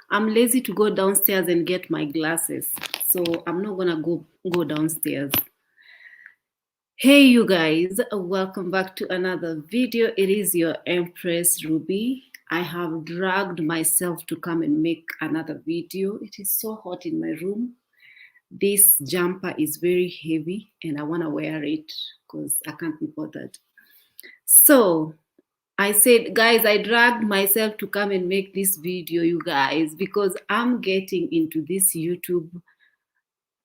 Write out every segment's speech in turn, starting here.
I'm lazy to go downstairs and get my glasses, so I'm not gonna go downstairs. Hey you guys, welcome back to another video. It is your Empress Ruby. I have dragged myself to come and make another video. It is so hot in my room. This jumper is very heavy and I want to wear it because I can't be bothered. So I said, guys, I dragged myself to come and make this video, you guys, because I'm getting into this YouTube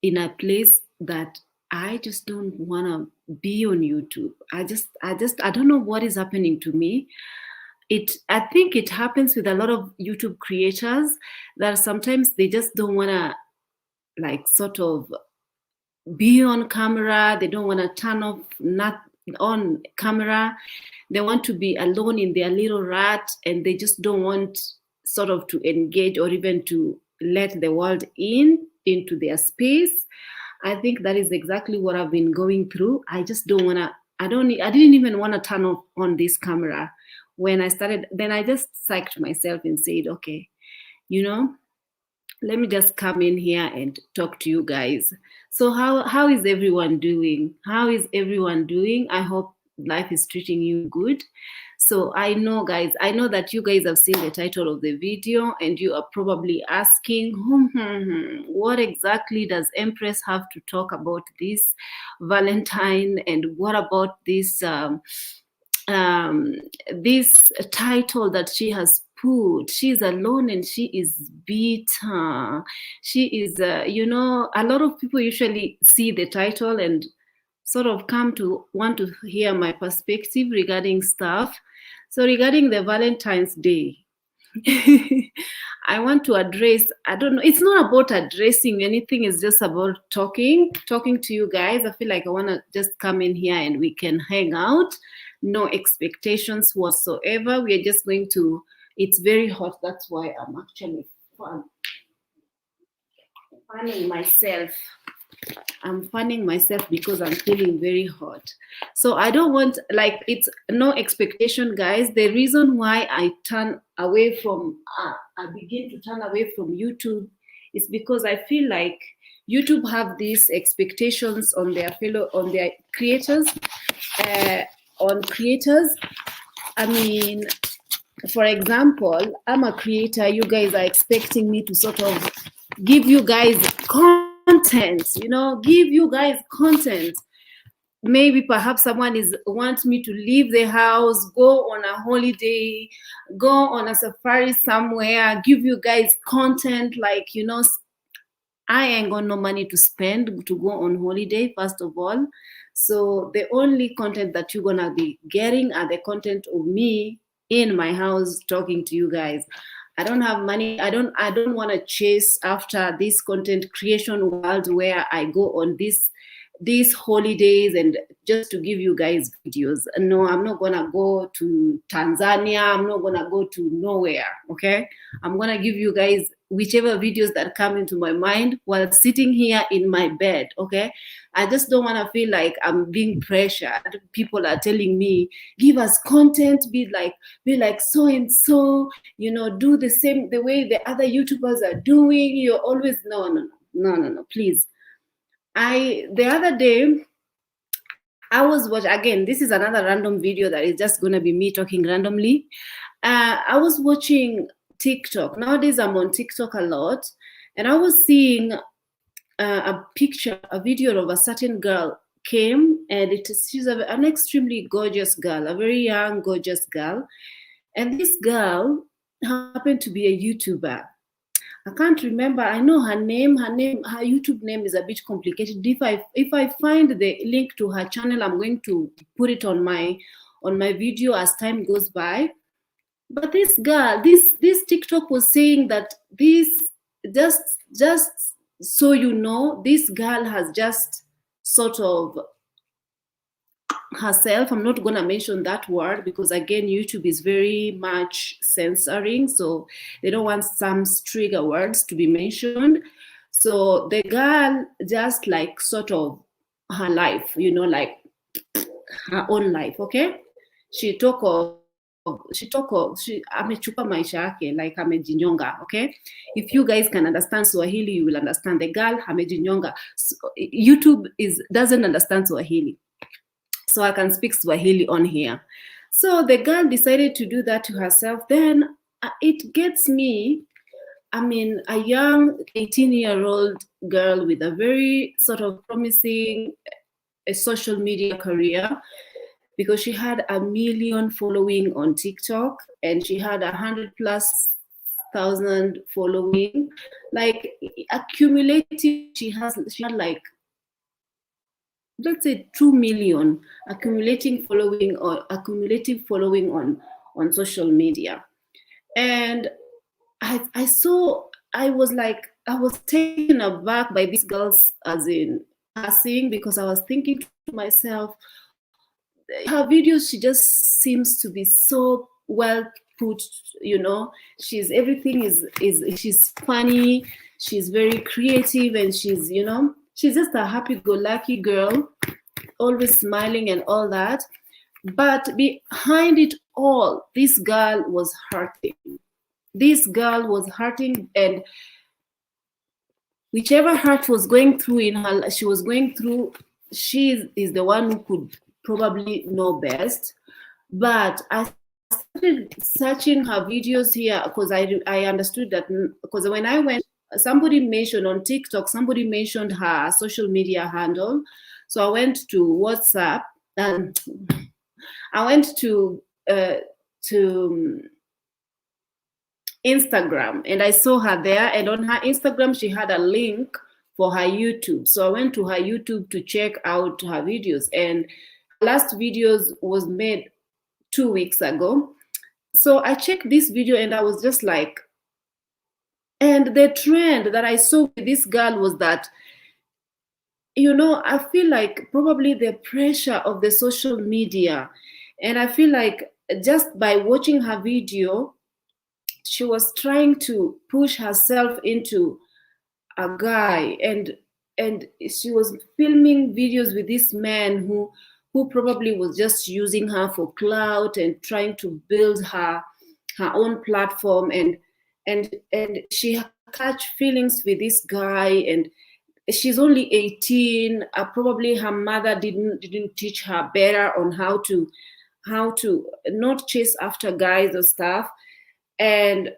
in a place that I just don't want to be on YouTube. I don't know what is happening to me. I think it happens with a lot of YouTube creators that sometimes they just don't want to like sort of be on camera. They don't want to turn off not on camera. They want to be alone in their little rat, and they just don't want sort of to engage or even to let the world into their space. I think that is exactly what I've been going through. I just don't want to, I didn't even want to turn off on this camera when I started. Then I just psyched myself and said, okay, you know, let me just come in here and talk to you guys. So how is everyone doing? How is everyone doing? I hope life is treating you good. So I know, guys, I know that you guys have seen the title of the video and you are probably asking, what exactly does Empress have to talk about this Valentine, and what about this this title that she has put? She's alone and she is bitter. She is, you know, a lot of people usually see the title and sort of come to want to hear my perspective regarding stuff. So regarding the Valentine's Day, I want to address, I don't know, it's not about addressing anything, it's just about talking to you guys. I feel like I want to just come in here and we can hang out. No expectations whatsoever. We are just going to, it's very hot, that's why I'm actually fanning myself. I'm fanning myself because I'm feeling very hot. So I don't want, like, it's no expectation, guys. The reason why I turn away from, I begin to turn away from YouTube is because I feel like YouTube have these expectations on their creators, on creators. I mean, for example, I'm a creator. You guys are expecting me to sort of give you guys content, you know, give you guys content. Maybe perhaps someone wants me to leave the house, go on a holiday, go on a safari somewhere, give you guys content. Like, you know, I ain't got no money to spend to go on holiday, first of all. So the only content that you're gonna be getting are the content of me in my house talking to you guys. I don't have money. I don't want to chase after this content creation world where I go on these holidays and just to give you guys videos. No, I'm not gonna go to Tanzania. I'm not gonna go to nowhere. Okay, I'm gonna give you guys whichever videos that come into my mind while sitting here in my bed. Okay, I just don't want to feel like I'm being pressured. People are telling me, give us content, be like so and so, you know, do the way the other YouTubers are doing. You're always no, please. The other day I was watching, again, this is another random video that is just gonna be me talking randomly. I was watching TikTok. Nowadays I'm on TikTok a lot, and I was seeing a picture, a video of a certain girl came, and she's an extremely gorgeous girl, a very young, gorgeous girl. And this girl happened to be a YouTuber. I can't remember. I know her name. Her YouTube name is a bit complicated. If I find the link to her channel, I'm going to put it on my video as time goes by. But this girl, this TikTok was saying that this just so you know, this girl has just sort of herself. I'm not going to mention that word because again YouTube is very much censoring, so they don't want some trigger words to be mentioned. So the girl just like sort of her life, you know, like her own life. Okay, she talk of amechupa maisha yake, like amejinyonga. Okay, if you guys can understand Swahili, you will understand. The girl amejinyonga. So, YouTube doesn't understand Swahili, so I can speak Swahili on here. So the girl decided to do that to herself. Then it gets me. I mean, a young 18-year-old girl with a very sort of promising social media career, because she had 1 million following on TikTok and she had 100,000+ following, like accumulative. She had like, let's say 2 million accumulative following on social media. And I was taken aback by these girls, as in passing, because I was thinking to myself, her videos, she just seems to be so well put, she's funny, she's very creative, and she's just a happy-go-lucky girl, always smiling and all that. But behind it all, this girl was hurting. And whichever hurt was going through she is the one who could probably know best. But I started searching her videos here, because I understood that, because when I went, somebody mentioned on TikTok, somebody mentioned her social media handle. So I went to WhatsApp, and I went to Instagram, and I saw her there, and on her Instagram she had a link for her YouTube. So I went to her YouTube to check out her videos, and her last videos was made 2 weeks ago. So I checked this video, and I was just like, and the trend that I saw with this girl was that, I feel like probably the pressure of the social media, and I feel like just by watching her video, she was trying to push herself into a guy, and she was filming videos with this man who probably was just using her for clout and trying to build her own platform, and she catch feelings with this guy, and she's only 18. Probably her mother didn't teach her better on how to not chase after guys or stuff. And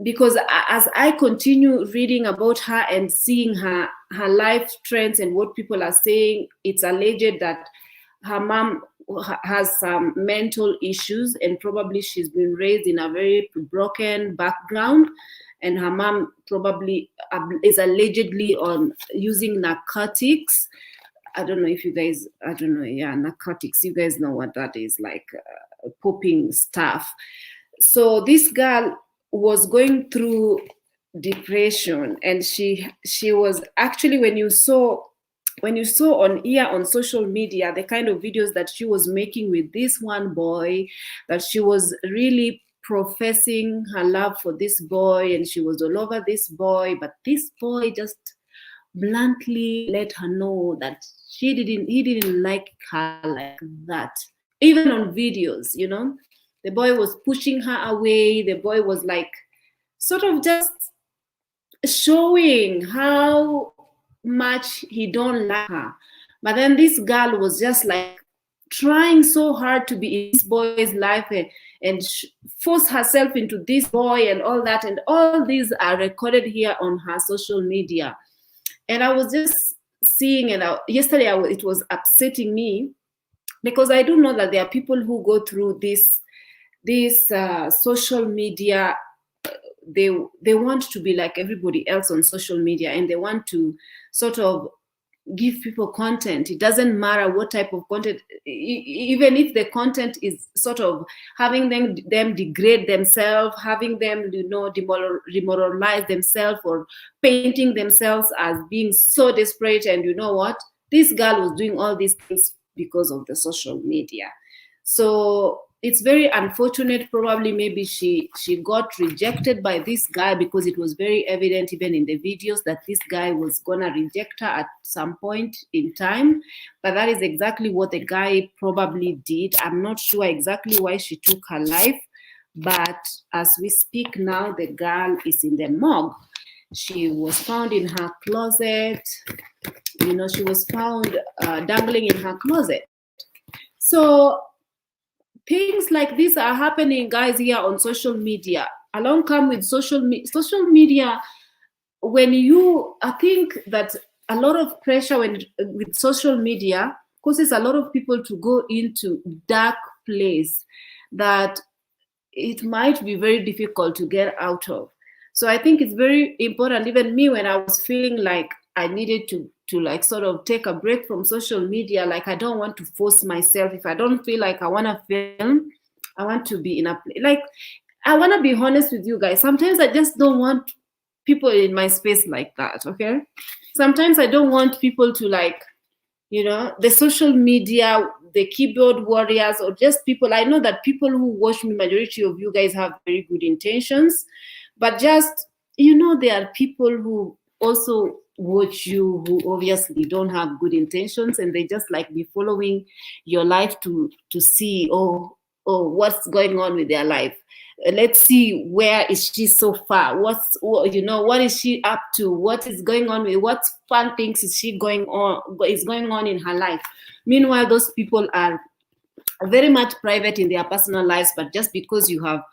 because as I continue reading about her and seeing her life trends and what people are saying, it's alleged that her mom has some mental issues, and probably she's been raised in a very broken background, and her mom probably is allegedly on using narcotics. I don't know if you guys, narcotics, you guys know what that is, like popping stuff. So this girl was going through depression, and she was actually, when you saw on social media the kind of videos that she was making with this one boy, that she was really professing her love for this boy, and she was all over this boy, but this boy just bluntly let her know that he didn't like her like that, even on videos. The boy was pushing her away. The boy was like sort of just showing how much he don't like her. But then this girl was just like trying so hard to be in this boy's life, and force herself into this boy and all that. And all these are recorded here on her social media. And I was just seeing, and yesterday it was upsetting me, because I do know that there are people who go through this social media. They want to be like everybody else on social media, and they want to sort of give people content. It doesn't matter what type of content, even if the content is sort of having them degrade themselves, having them demoralize themselves, or painting themselves as being so desperate. And you know what, this girl was doing all these things because of the social media. So it's very unfortunate. Probably maybe she got rejected by this guy, because it was very evident even in the videos that this guy was gonna reject her at some point in time. But that is exactly what the guy probably did. I'm not sure exactly why she took her life, but as we speak now, the girl is in the morgue. She was found in her closet. You know, she was found dangling in her closet. So things like this are happening, guys, here on social media. Along come with social media. When you, I think that a lot of pressure with social media causes a lot of people to go into dark place that it might be very difficult to get out of. So I think it's very important. Even me, when I was feeling like I needed to like sort of take a break from social media, like I don't want to force myself. If I don't feel like I want to film, I want to be in a place. Like, I want to be honest with you guys. Sometimes I just don't want people in my space like that, okay? Sometimes I don't want people to, like, you know, the social media, the keyboard warriors, or just people. I know that people who watch me, majority of you guys have very good intentions, but just, you know, there are people who also watch you who obviously don't have good intentions, and they just like be following your life to see, oh, what's going on with their life. Let's see, where is she so far? You know, what is she up to? What is going on with, what fun things is going on in her life? Meanwhile, those people are very much private in their personal lives, but just because you have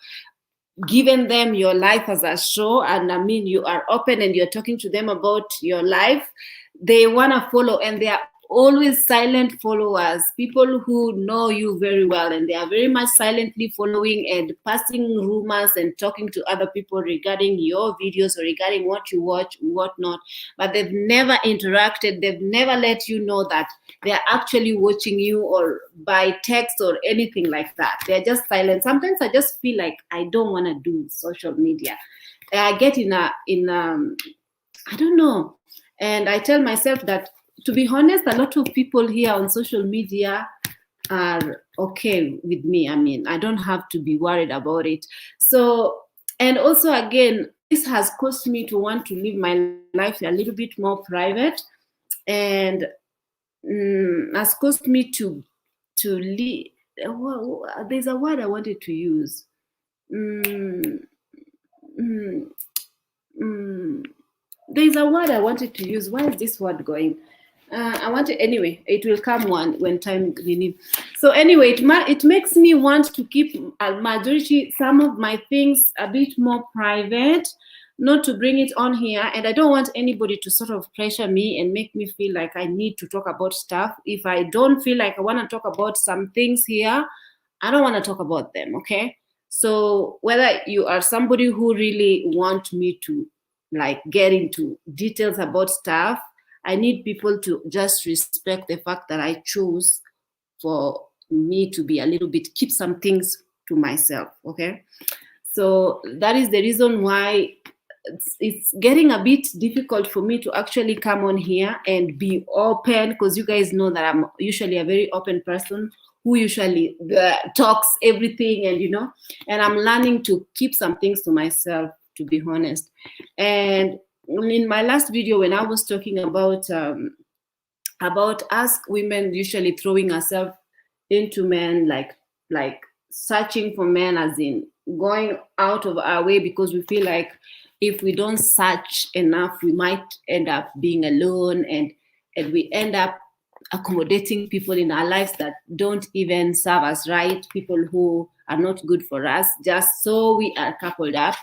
given them your life as a show, and I mean, you are open and you're talking to them about your life, they want to follow, and they are always silent followers, people who know you very well, and they are very much silently following and passing rumors and talking to other people regarding your videos or regarding what you watch, whatnot. But they've never interacted, they've never let you know that they're actually watching you, or by text or anything like that. They're just silent. Sometimes I just feel like I don't want to do social media. I get in I don't know, and I tell myself that, to be honest, a lot of people here on social media are okay with me. I mean, I don't have to be worried about it. So, and also again, this has caused me to want to live my life a little bit more private, and has caused me to live. There's a word I wanted to use. There's a word I wanted to use. Why is this word going? I want to, anyway, it will come when time we need. So anyway, it makes me want to keep some of my things a bit more private, not to bring it on here. And I don't want anybody to sort of pressure me and make me feel like I need to talk about stuff. If I don't feel like I want to talk about some things here, I don't want to talk about them, okay? So whether you are somebody who really want me to like get into details about stuff, I need people to just respect the fact that I chose for me to be a little bit, keep some things to myself, okay? So that is the reason why it's getting a bit difficult for me to actually come on here and be open, because you guys know that I'm usually a very open person who usually talks everything, and you know, and I'm learning to keep some things to myself, to be honest. And in my last video, when I was talking about us women usually throwing ourselves into men, like searching for men, as in going out of our way because we feel like if we don't search enough, we might end up being alone, and we end up accommodating people in our lives that don't even serve us right, people who are not good for us, just so we are coupled up.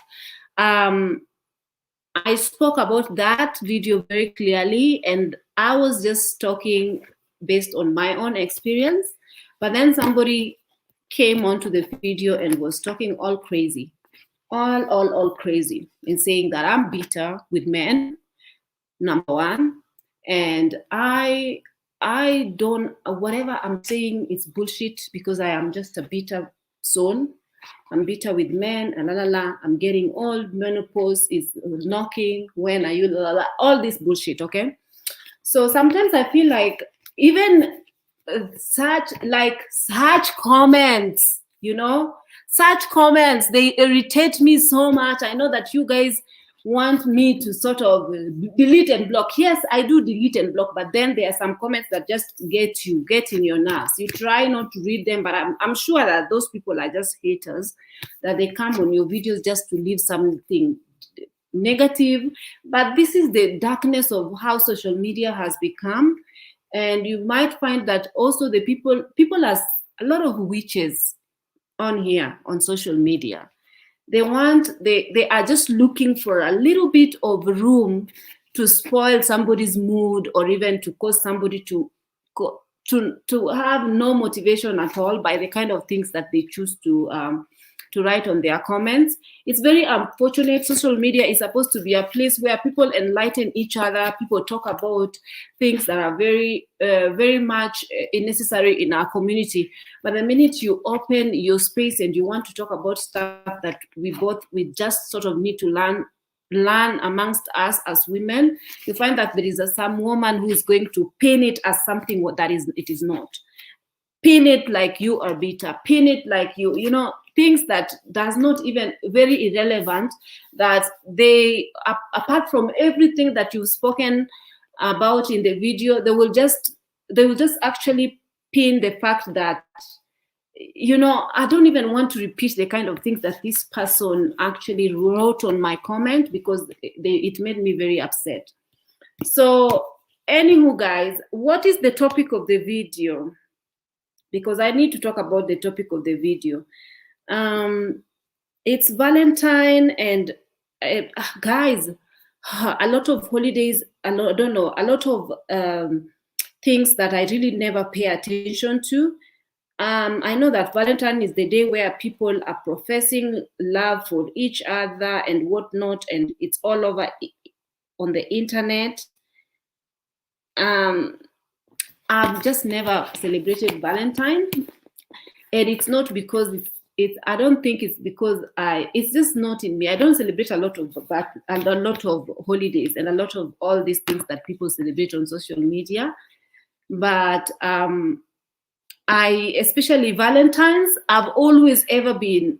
I spoke about that video very clearly, and I was just talking based on my own experience. But then somebody came onto the video and was talking all crazy, all crazy, in saying that I'm bitter with men, number one, and I don't, whatever I'm saying is bullshit, because I am just a bitter soul. I'm bitter with men, and I'm getting old, menopause is knocking, when are you, all this bullshit, okay? So sometimes I feel like even such comments You know, such comments, they irritate me so much. I know that you guys want me to sort of delete and block. Yes, I do delete and block, but then there are some comments that just get in your nerves. You try not to read them, but I'm sure that those people are just haters, that they come on your videos just to leave something negative. But this is the darkness of how social media has become. And you might find that also the people are a lot of witches on here on social media. They are just looking for a little bit of room to spoil somebody's mood, or even to cause somebody to have no motivation at all by the kind of things that they choose to write on their comments. It's very unfortunate. Social media is supposed to be a place where people enlighten each other. People talk about things that are very, very much necessary in our community. But the minute you open your space and you want to talk about stuff that we just sort of need to learn amongst us as women, you find that there is some woman who is going to paint it as something that it is not. Pin it like you are bitter, pin it like you know, things that does not even, very irrelevant, that they, apart from everything that you've spoken about in the video, they will just actually pin the fact that, you know, I don't even want to repeat the kind of things that this person actually wrote on my comment, because it made me very upset. So anywho, guys, what is the topic of the video? Because I need to talk about the topic of the video. It's Valentine, and guys, a lot of holidays, a lot of things that I really never pay attention to. I know that Valentine is the day where people are professing love for each other and whatnot, and it's all over on the internet. I've just never celebrated Valentine, and it's not because I don't think it's because it's just not in me. I don't celebrate a lot of holidays and a lot of all these things that people celebrate on social media. But especially Valentine's, I've always Valentine,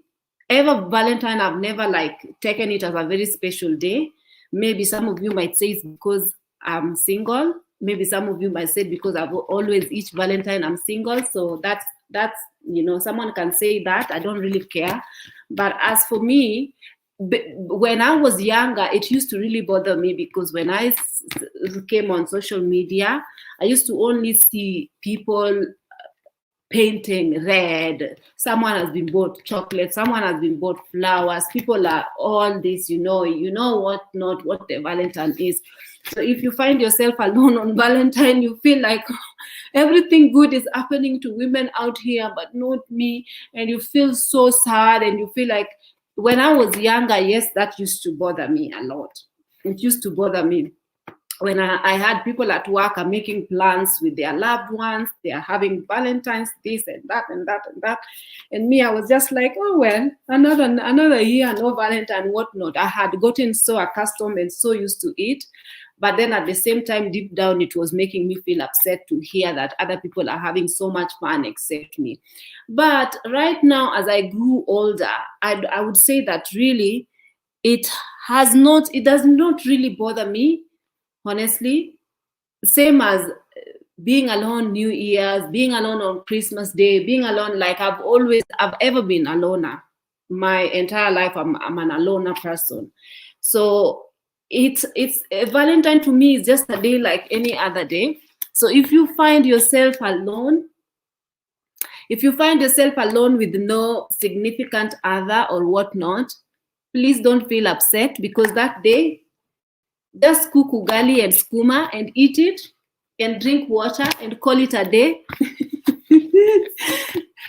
I've never like taken it as a very special day. Maybe some of you might say it's because I'm single. Maybe some of you might say because I've always, each Valentine I'm single. So that's, you know, someone can say that. I don't really care. But as for me, when I was younger, it used to really bother me, because when I came on social media, I used to only see people painting red. Someone has been bought chocolate. Someone has been bought flowers. People are all this, you know what the Valentine is. So if you find yourself alone on Valentine, you feel like everything good is happening to women out here, but not me. And you feel so sad, and you feel like, when I was younger, yes, that used to bother me a lot. It used to bother me. When I had people at work are making plans with their loved ones, they are having Valentine's, this and that and that and that. And me, I was just like, oh, well, another year, no Valentine, whatnot. I had gotten so accustomed and so used to it. But then at the same time, deep down, it was making me feel upset to hear that other people are having so much fun except me. But right now, as I grew older, I would say that really, it does not really bother me, honestly. Same as being alone New Year's, being alone on Christmas Day, being alone, like I've ever been a loner. My entire life, I'm an a loner person. So it's Valentine to me is just a day like any other day. So if you find yourself alone with no significant other or whatnot, please don't feel upset, because that day, just cook ugali and skuma and eat it and drink water and call it a day.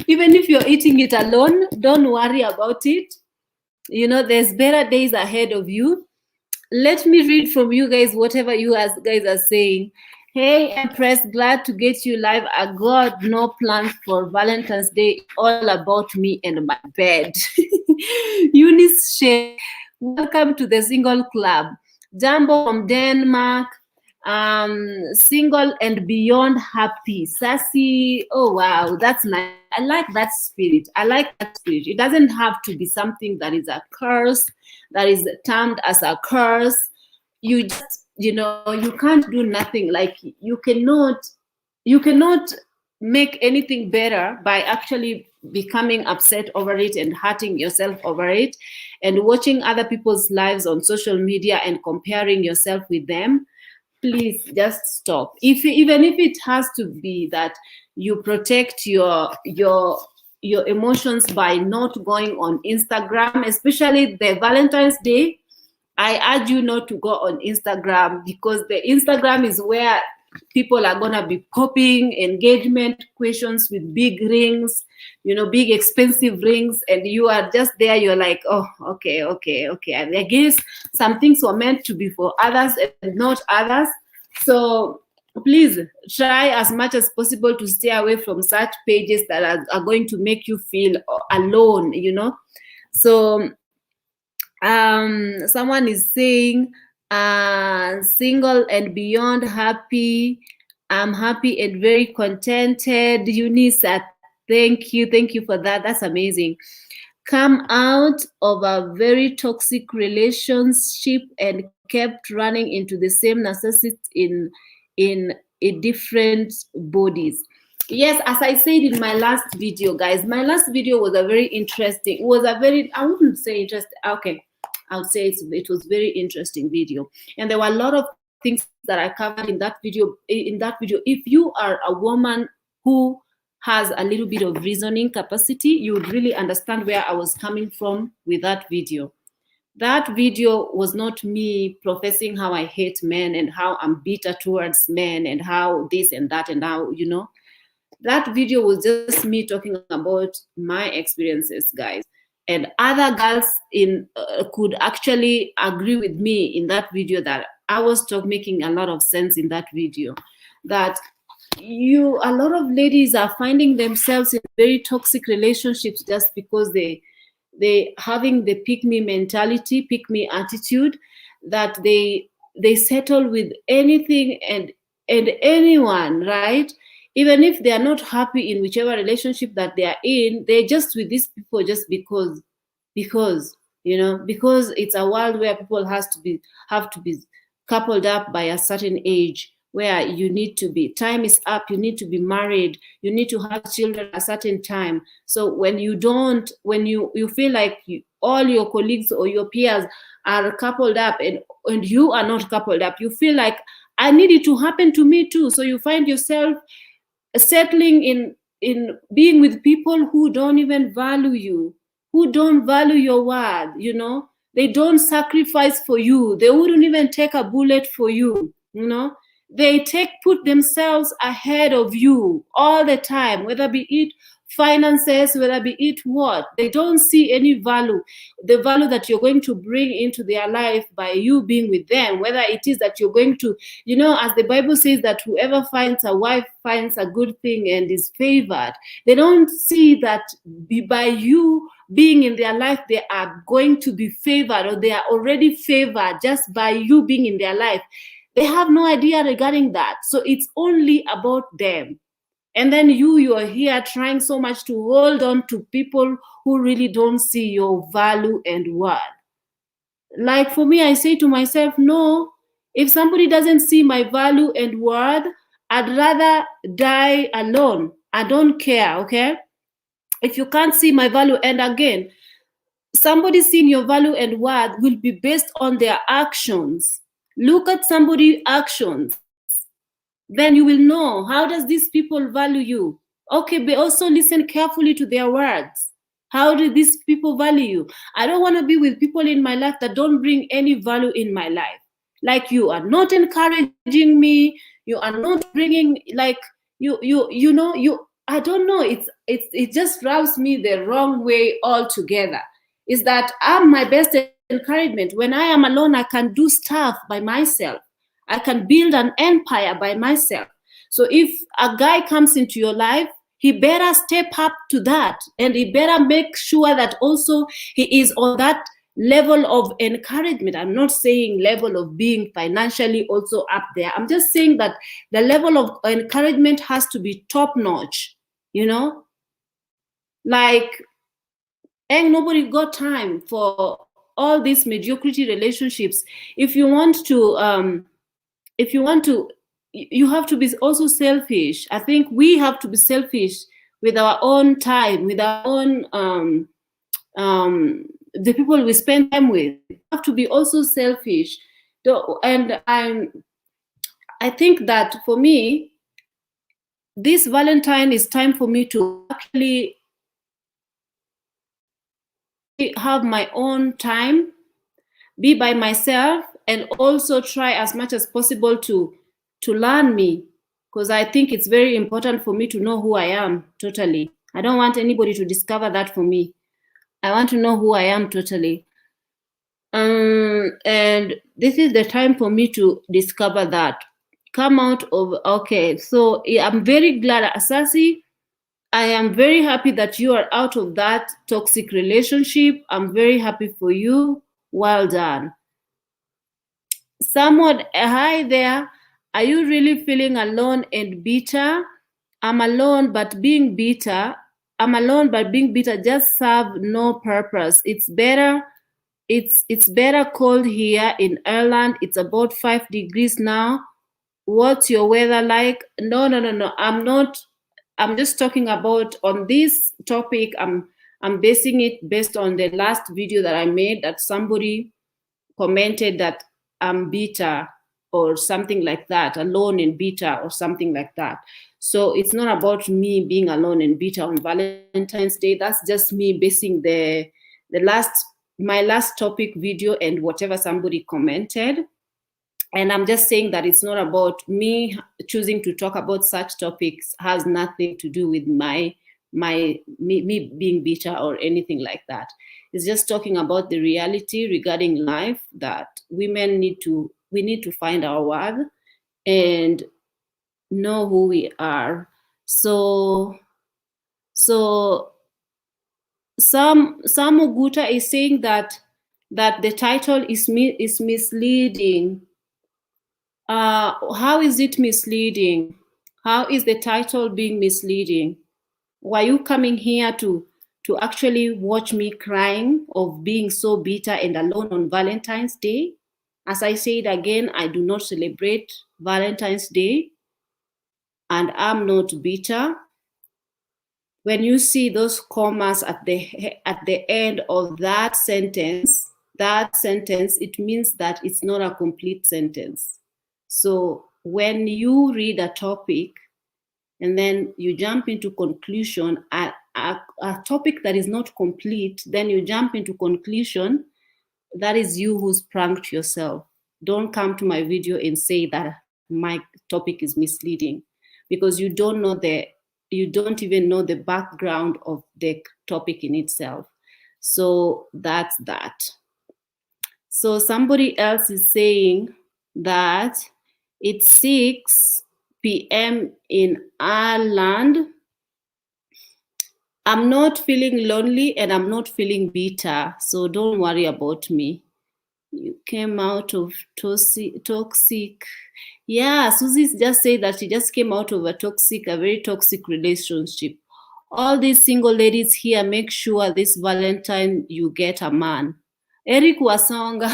Even if you're eating it alone, don't worry about it. You know, there's better days ahead of you. Let me read from you guys whatever you guys are saying. Hey, Empress, glad to get you live. I got no plans for Valentine's Day. All about me and my bed. Eunice Shea, welcome to the Single Club. Jumbo from Denmark. Single and beyond happy. Sassy. Oh wow, that's nice. I like that spirit. I like that spirit. It doesn't have to be something that is a curse, that is termed as a curse. You just, you know, you can't do nothing. Like you cannot make anything better by actually becoming upset over it and hurting yourself over it and watching other people's lives on social media and comparing yourself with them. Please just stop. If even if it has to be that you protect your emotions by not going on Instagram, especially the Valentine's Day, I urge you not to go on Instagram, because the Instagram is where people are gonna be popping engagement questions with big rings, you know, big expensive rings, and you are just there. You're like, oh, okay, okay, okay. And I guess some things were meant to be for others and not others. So please try as much as possible to stay away from such pages that are going to make you feel alone, you know. So someone is saying single and beyond happy. I'm happy and very contented. Eunice, thank you for that. That's amazing. Come out of a very toxic relationship and kept running into the same necessity in a different bodies. Yes, as I said in my last video, guys, my last video was a very interesting, I wouldn't say interesting, okay, I would say it was very interesting video. And there were a lot of things that I covered in that video. If you are a woman who has a little bit of reasoning capacity, you would really understand where I was coming from with that video. That video was not me professing how I hate men and how I'm bitter towards men and how this and that and how, you know. That video was just me talking about my experiences, guys. And other girls could actually agree with me in that video that I was making a lot of sense in that video. That a lot of ladies are finding themselves in very toxic relationships just because they having the pick me mentality, pick me attitude, that they settle with anything and anyone, right? Even if they are not happy in whichever relationship that they are in, they're just with these people just because you know, because it's a world where people have to be coupled up by a certain age, where you need to be, time is up, you need to be married, you need to have children at a certain time. So when you don't, when you feel like all your colleagues or your peers are coupled up and you are not coupled up, you feel like I need it to happen to me too. So you find yourself settling in being with people who don't even value you, who don't value your word, you know. They don't sacrifice for you. They wouldn't even take a bullet for you, you know. They put themselves ahead of you all the time, whether be it finances, whether be it what. They don't see any value, the value that you're going to bring into their life by you being with them, whether it is that you're going to, you know, as the Bible says that whoever finds a wife finds a good thing and is favored. They don't see that by you being in their life, they are going to be favored, or they are already favored just by you being in their life. They have no idea regarding that. So it's only about them. And then you are here trying so much to hold on to people who really don't see your value and worth. Like for me, I say to myself, no, if somebody doesn't see my value and worth, I'd rather die alone. I don't care, okay? If you can't see my value, and again, somebody seeing your value and worth will be based on their actions. Look at somebody's actions. Then you will know, how does these people value you? Okay, but also listen carefully to their words. How do these people value you? I don't want to be with people in my life that don't bring any value in my life. Like, you are not encouraging me. You are not bringing, like, you know, I don't know. It just rubs me the wrong way altogether. Is that I'm my best encouragement. When I am alone, I can do stuff by myself. I can build an empire by myself. So if a guy comes into your life, he better step up to that, and he better make sure that also he is on that level of encouragement. I'm not saying level of being financially also up there. I'm just saying that the level of encouragement has to be top notch, you know? Like, ain't nobody got time for all these mediocrity relationships. If you want to, you have to be also selfish. I think we have to be selfish with our own time, with our own the people we spend time with. We have to be also selfish. And I think that for me, this Valentine is time for me to actually have my own time, be by myself, and also try as much as possible to learn me, because I think it's very important for me to know who I am totally. I don't want anybody to discover that for me. I want to know who I am totally. And this is the time for me to discover that. Come out of, okay, so I'm very glad, Asasi, I am very happy that you are out of that toxic relationship. I'm very happy for you. Well done. Someone, hi there. Are you really feeling alone and bitter? I'm alone, but being bitter. I'm alone, but being bitter just serve no purpose. It's better. It's better cold here in Ireland. It's about 5 degrees now. What's your weather like? No. I'm not. I'm just talking about on this topic. I'm basing it based on the last video that I made that somebody commented that I'm bitter or something like that, alone and bitter or something like that. So it's not about me being alone and bitter on Valentine's Day. That's just me basing my last topic video and whatever somebody commented. And I'm just saying that it's not about me choosing to talk about such topics, has nothing to do with me being bitter or anything like that. It's just talking about the reality regarding life, that women need to find our worth and know who we are. So Sam Oguta is saying that the title is misleading. How is it misleading? How is the title being misleading? Were you coming here to actually watch me crying of being so bitter and alone on Valentine's Day? As I said again, I do not celebrate Valentine's Day, and I'm not bitter. When you see those commas at the end of that sentence, it means that it's not a complete sentence. So when you read a topic and then you jump into conclusion, a topic that is not complete, then you jump into conclusion, that is you who's pranked yourself. Don't come to my video and say that my topic is misleading, because you don't even know the background of the topic in itself. So that's that. So somebody else is saying that it's 6 p.m. in Ireland. I'm not feeling lonely and I'm not feeling bitter, so don't worry about me. You came out of toxic. Yeah, Susie just said that she just came out of a very toxic relationship. All these single ladies here, make sure this Valentine you get a man. Eric Wasonga.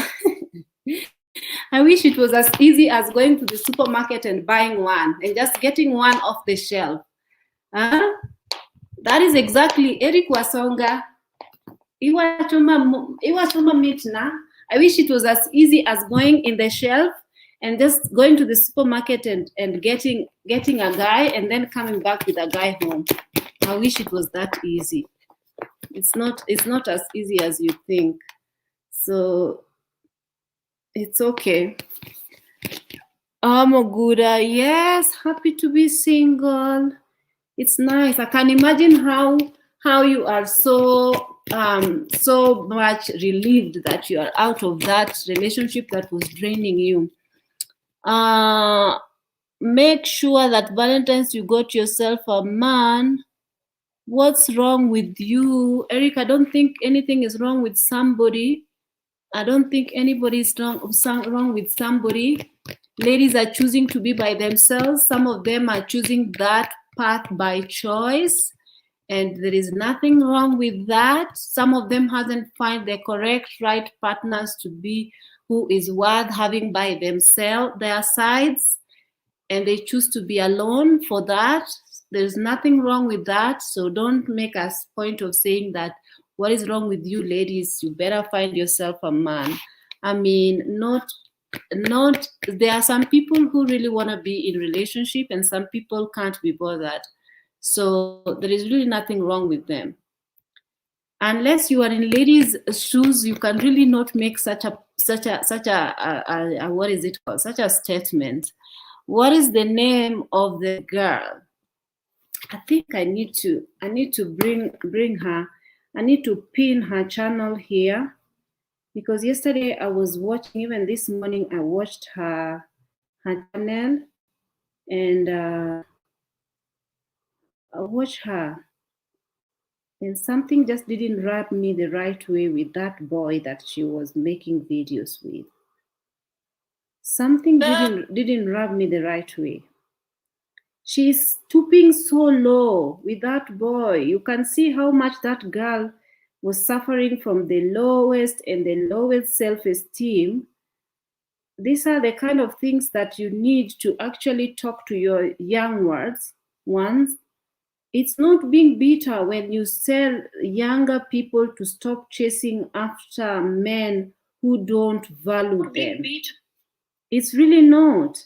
I wish it was as easy as going to the supermarket and buying one and just getting one off the shelf. Huh? That is exactly Eric Wasonga. Iwachoma meat na. I wish it was as easy as going in the shelf and just going to the supermarket and getting a guy and then coming back with a guy home. I wish it was that easy. It's not as easy as you think. So it's okay. Moguda, yes, happy to be single. It's nice. I can imagine how you are so much relieved that you are out of that relationship that was draining you. Make sure that Valentine's you got yourself a man. What's wrong with you, Eric? I don't think anything is wrong with somebody. I don't think anybody is wrong with somebody. Ladies are choosing to be by themselves. Some of them are choosing that path by choice, and there is nothing wrong with that. Some of them hasn't find the correct right partners to be who is worth having by themselves, their sides, and they choose to be alone for that. There's nothing wrong with that. So don't make a point of saying that what is wrong with you ladies, you better find yourself a man. I mean, not there are some people who really want to be in relationship and some people can't be bothered. So there is really nothing wrong with them. Unless you are in ladies' shoes, you can really not make such a what is it called? Such a statement. What is the name of the girl? I think I need to bring her. I need to pin her channel here, because yesterday I was watching, even this morning I watched her channel, and I watched her, and something just didn't rub me the right way with that boy that she was making videos with. Something didn't rub me the right way. She's stooping so low with that boy. You can see how much that girl was suffering from the lowest and the lowest self-esteem. These are the kind of things that you need to actually talk to your young ones. It's not being bitter when you tell younger people to stop chasing after men who don't value them. It's really not.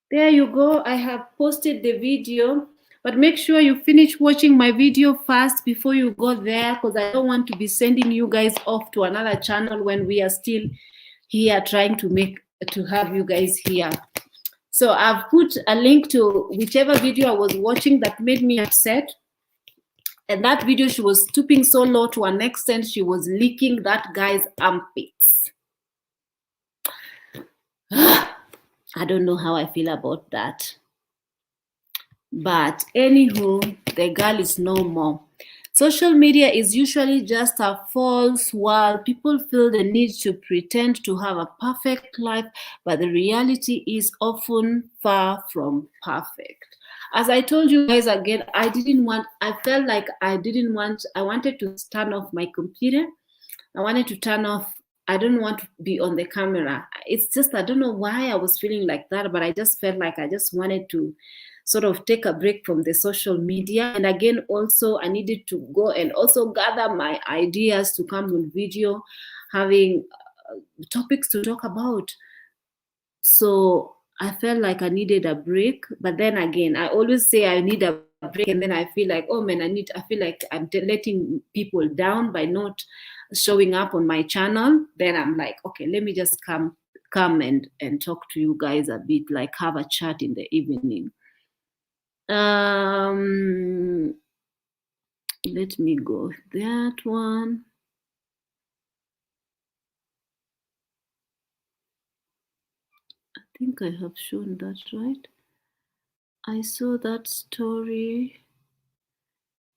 There you go. I have posted the video, but make sure you finish watching my video first before you go there, because I don't want to be sending you guys off to another channel when we are still here trying to have you guys here. So I've put a link to whichever video I was watching that made me upset. And that video, she was stooping so low to an extent she was licking that guy's armpits. I don't know how I feel about that. But anywho, the girl is no more. Social media is usually just a false world. People feel the need to pretend to have a perfect life, but the reality is often far from perfect. As I told you guys again, I wanted to turn off my computer. I wanted to turn off, I don't want to be on the camera. It's just, I don't know why I was feeling like that, but I just felt like I just wanted to sort of take a break from the social media. And again, also, I needed to go and also gather my ideas to come on video, having topics to talk about. So I felt like I needed a break. But then again, I always say I need a break, and then I feel like, oh man, I feel like I'm letting people down by not showing up on my channel. Then I'm like, okay, let me just come and talk to you guys a bit, like have a chat in the evening. Let me go that one. I think I have shown that, right? I saw that story.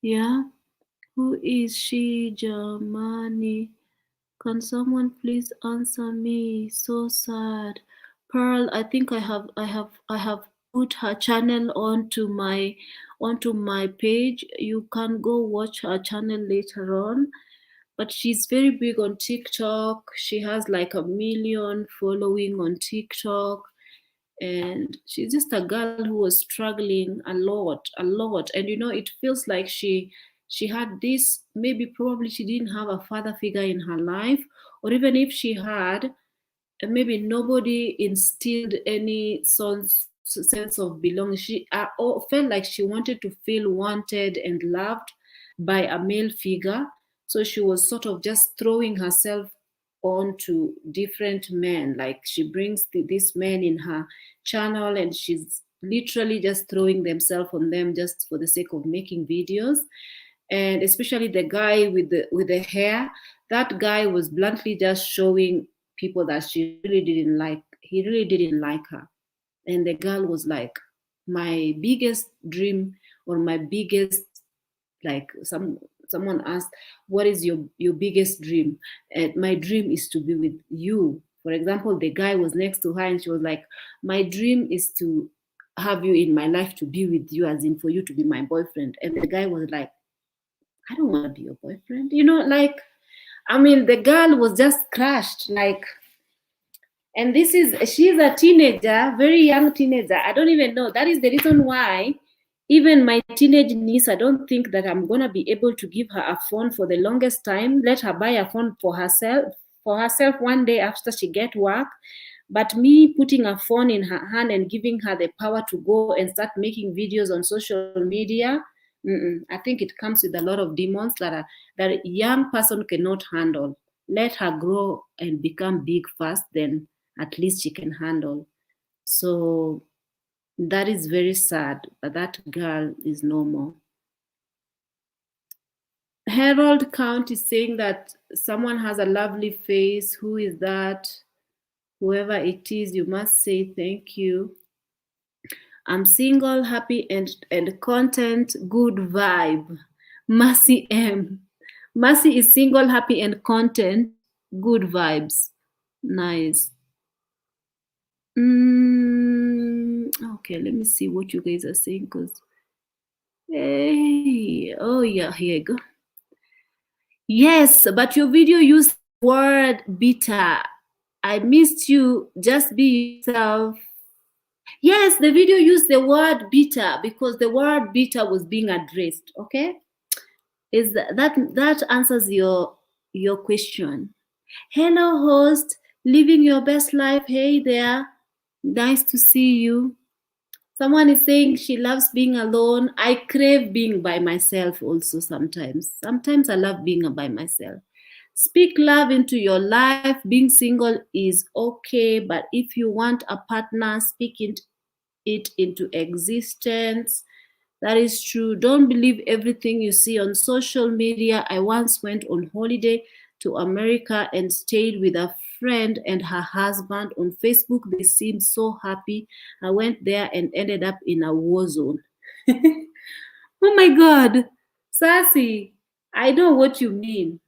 Yeah. Who is she, Germany? Can someone please answer me? So sad. Pearl, I think I have put her channel onto my page. You can go watch her channel later on. But she's very big on TikTok. She has like 1 million following on TikTok. And she's just a girl who was struggling a lot. And it feels like she had this, probably she didn't have a father figure in her life, or even if she had, maybe nobody instilled any sense of belonging. She felt like she wanted to feel wanted and loved by a male figure. So she was sort of just throwing herself onto different men. Like she brings these men in her channel and she's literally just throwing themselves on them just for the sake of making videos. And especially the guy with the hair, that guy was bluntly just showing people that she really didn't like. He really didn't like her. And the girl was like, my biggest dream, or my biggest, like, someone asked, what is your biggest dream? And my dream is to be with you. For example, the guy was next to her and she was like, my dream is to have you in my life, to be with you, as in for you to be my boyfriend. And the guy was like, I don't want to be your boyfriend. Like, I mean, the girl was just crushed. Like, and she's a teenager, very young teenager. I don't even know. That is the reason why even my teenage niece, I don't think that I'm going to be able to give her a phone for the longest time. Let her buy a phone for herself one day after she get work. But me putting a phone in her hand and giving her the power to go and start making videos on social media, I think it comes with a lot of demons that a young person cannot handle. Let her grow and become big first, then at least she can handle. So that is very sad, but that girl is no more. Harold Count is saying that someone has a lovely face. Who is that? Whoever it is, you must say thank you. I'm single, happy, and content, good vibe. Mercy M. Mercy is single, happy, and content, good vibes. Nice. Okay, let me see what you guys are saying, because hey, oh yeah, here you go. Yes, but your video used the word bitter. I missed you. Just be yourself. Yes, the video used the word bitter because the word bitter was being addressed. Okay, is that answers your question? Hello, host. Living your best life. Hey there. Nice to see you. Someone is saying she loves being alone. I crave being by myself also sometimes. Sometimes I love being by myself. Speak love into your life. Being single is okay, but if you want a partner, speak it into existence. That is true. Don't believe everything you see on social media. I once went on holiday to America and stayed with a friend and her husband. On Facebook, they seemed so happy. I went there and ended up in a war zone. Oh my God. Sassy, I know what you mean.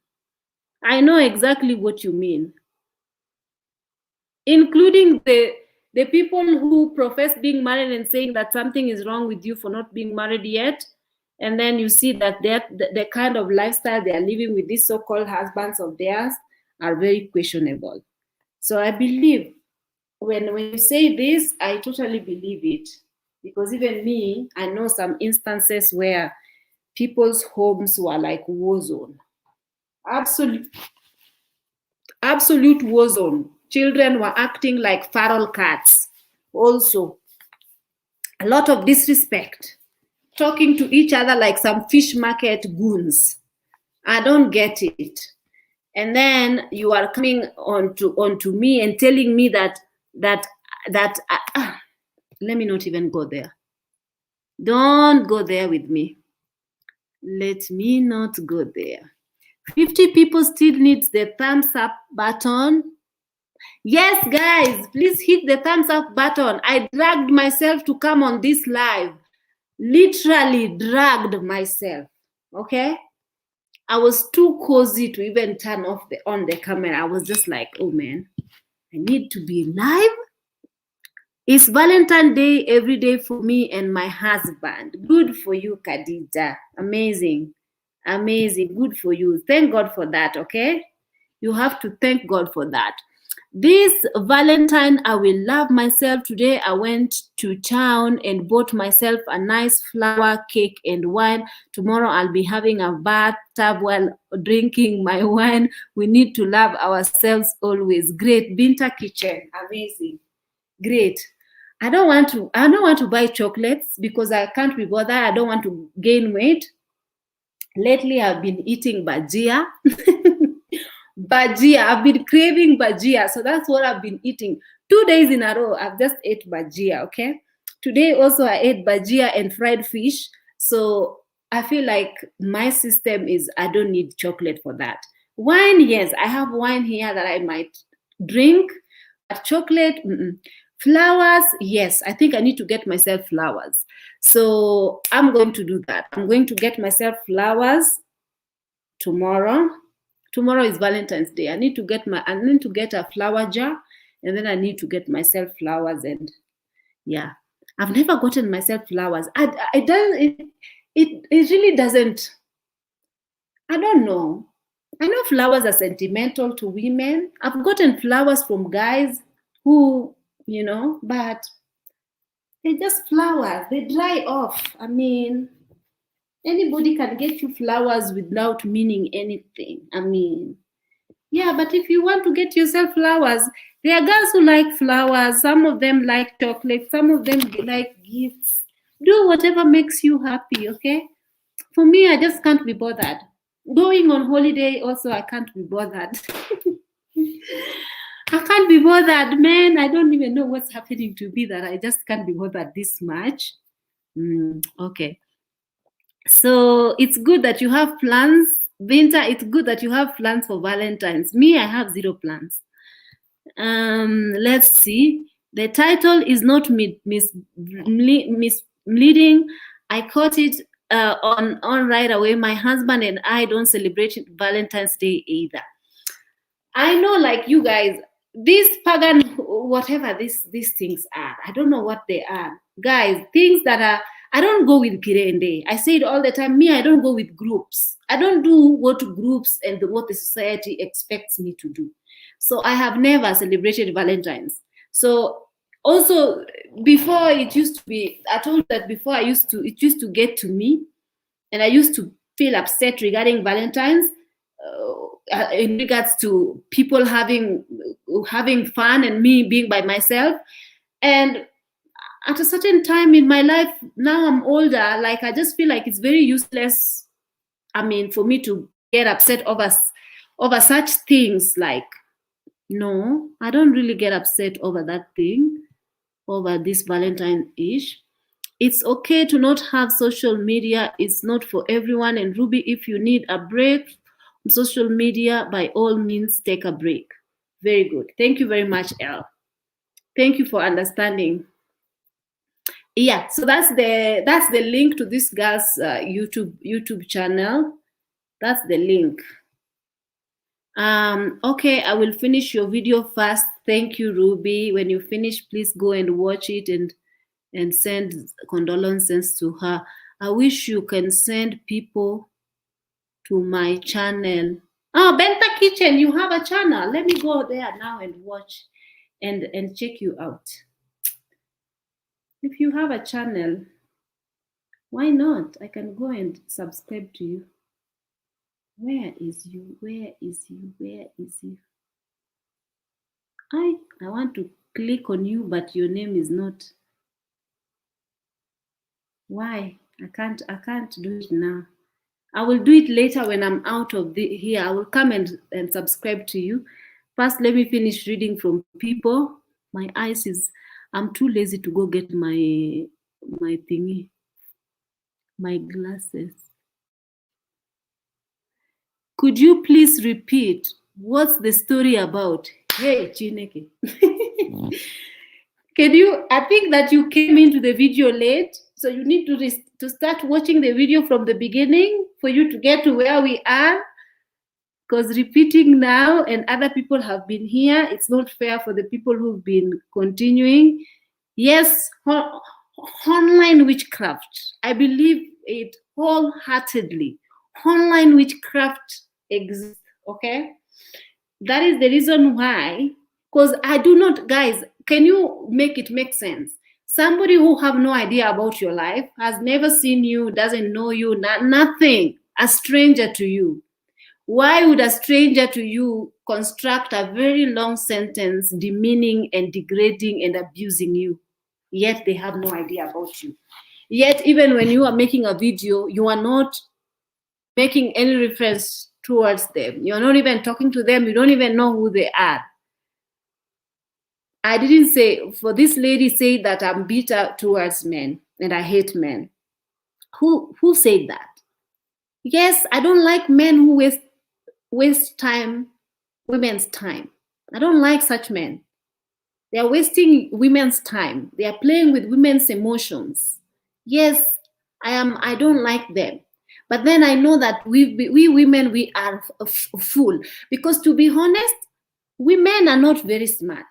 I know exactly what you mean. Including the people who profess being married and saying that something is wrong with you for not being married yet. And then you see that the kind of lifestyle they are living with these so-called husbands of theirs are very questionable. So I believe when you say this, I totally believe it. Because even me, I know some instances where people's homes were like war zone. Absolute war zone. Children were acting like feral cats. Also, a lot of disrespect. Talking to each other like some fish market goons. I don't get it. And then you are coming onto me and telling me that let me not even go there. Don't go there with me. Let me not go there. 50 people still needs the thumbs up button. Yes, guys, please hit the thumbs up button. I dragged myself to come on this live. Literally dragged myself. Okay? I was too cozy to even turn on the camera. I was just like, oh man, I need to be live. It's Valentine Day every day for me and my husband. Good for you, Khadija. Amazing. Amazing. Good for you. Thank God for that, okay? You have to thank God for that. This Valentine, I will love myself. Today, I went to town and bought myself a nice flower, cake, and wine. Tomorrow, I'll be having a bathtub while drinking my wine. We need to love ourselves always. Great. Binta Kitchen. Amazing. Great. I don't want to buy chocolates because I can't be bothered. I don't want to gain weight. Lately, I've been eating bajia. Bajia. I've been craving bajia. So that's what I've been eating. 2 days in a row, I've just ate bajia, okay? Today also, I ate bajia and fried fish. So I feel like my system is, I don't need chocolate for that. Wine, yes, I have wine here that I might drink. But chocolate, flowers, yes, I think I need to get myself flowers. So I'm going to do that. I'm going to get myself flowers tomorrow. Tomorrow is Valentine's Day. I need to get a flower jar, and then I need to get myself flowers. And yeah, I've never gotten myself flowers. It really doesn't. I don't know. I know flowers are sentimental to women. I've gotten flowers from guys who, but they're just flowers. They dry off. I mean, anybody can get you flowers without meaning anything. I mean, yeah, but if you want to get yourself flowers, there are girls who like flowers. Some of them like chocolate. Some of them like gifts. Do whatever makes you happy, okay? For me, I just can't be bothered. Going on holiday also, I can't be bothered. I can't be bothered, man. I don't even know what's happening to me that I just can't be bothered this much. Okay. So it's good that you have plans. Winter, it's good that you have plans for Valentine's. Me, I have zero plans. Let's see. The title is not misleading. I caught it on right away. My husband and I don't celebrate Valentine's Day either. I know, like you guys, these pagan, whatever these things are, I don't know what they are. Guys, things that are, I don't go with Kirende. I say it all the time. Me, I don't go with groups. I don't do what groups and what the society expects me to do. So I have never celebrated Valentine's. So also, before it used to be, I told you that before it used to get to me, and I used to feel upset regarding Valentine's in regards to people having fun and me being by myself. And at a certain time in my life, now I'm older, like I just feel like it's very useless. I mean, for me to get upset over such things. Like, no, I don't really get upset over that thing, over this Valentine-ish. It's okay to not have social media. It's not for everyone. And Ruby, if you need a break on social media, by all means, take a break. Very good. Thank you very much, Elle. Thank you for understanding. Yeah, so that's the link to this girl's YouTube channel. That's the link. Okay, I will finish your video first. Thank you, Ruby. When you finish, please go and watch it and send condolences to her. I wish you can send people to my channel. Oh, Benta Kitchen, you have a channel. Let me go there now and watch and check you out. If you have a channel, why not? I can go and subscribe to you. Where is you? Where is you? Where is you? I want to click on you, but your name is not. Why? I can't do it now. I will do it later when I'm out of here. I will come and subscribe to you. First, let me finish reading from people. My eyes is, I'm too lazy to go get my thingy, my glasses. Could you please repeat? What's the story about? Hey, Chineke. Can you, I think that you came into the video late, so you need to start watching the video from the beginning for you to get to where we are. Because repeating now and other people have been here, it's not fair for the people who've been continuing. Yes, online witchcraft. I believe it wholeheartedly. Online witchcraft exists, okay? That is the reason why, because I do not, guys, can you make it make sense? Somebody who have no idea about your life, has never seen you, doesn't know you, nothing, a stranger to you. Why would a stranger to you construct a very long sentence demeaning and degrading and abusing you? Yet they have no idea about you. Yet even when you are making a video, you are not making any reference towards them. You're not even talking to them. You don't even know who they are. I didn't say, for this lady say that I'm bitter towards men and I hate men. Who said that? Yes, I don't like men who waste time, women's time. I don't like such men. They are wasting women's time. They are playing with women's emotions. Yes, I don't like them. But then I know that we women, we are a fool. Because to be honest, we men are not very smart.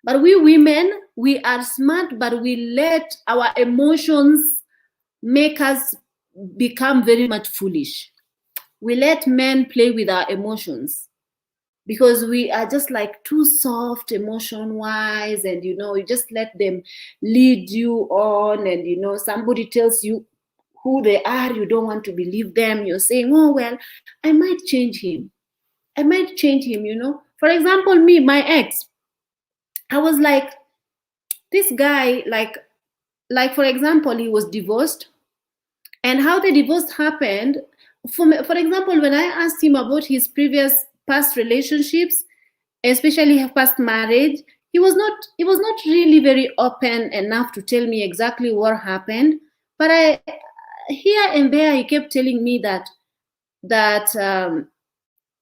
But we women, we are smart, but we let our emotions make us become very much foolish. We let men play with our emotions because we are just like too soft emotion wise, and you just let them lead you on, and somebody tells you who they are, you don't want to believe them. You're saying, oh well, I might change him. I might change him. For example, me, my ex, I was like, this guy, like for example, he was divorced, and how the divorce happened. For example, when I asked him about his previous past relationships, especially past marriage, he was not really very open enough to tell me exactly what happened. But I here and there he kept telling me that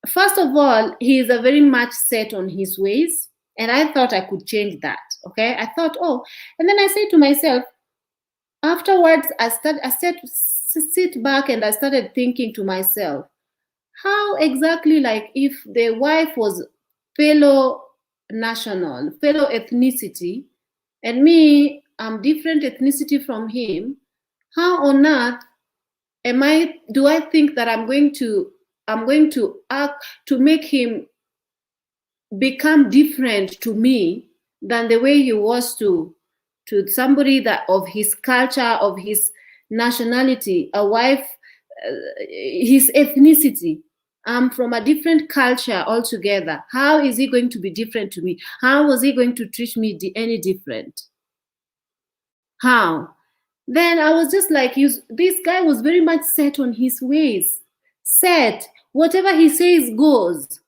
first of all, he is a very much set on his ways, and I thought I could change that. Okay, I thought, oh, and then I said to myself, afterwards, sit back and I started thinking to myself, how exactly, like, if the wife was fellow national, fellow ethnicity, and me, I'm different ethnicity from him, how on earth do I think that I'm going to act to make him become different to me than the way he was to somebody that of his culture, of his nationality, a wife, his ethnicity. I'm from a different culture altogether. How is he going to be different to me? How was he going to treat me any different? How? Then I was just like, this guy was very much set on his ways. Set. Whatever he says goes.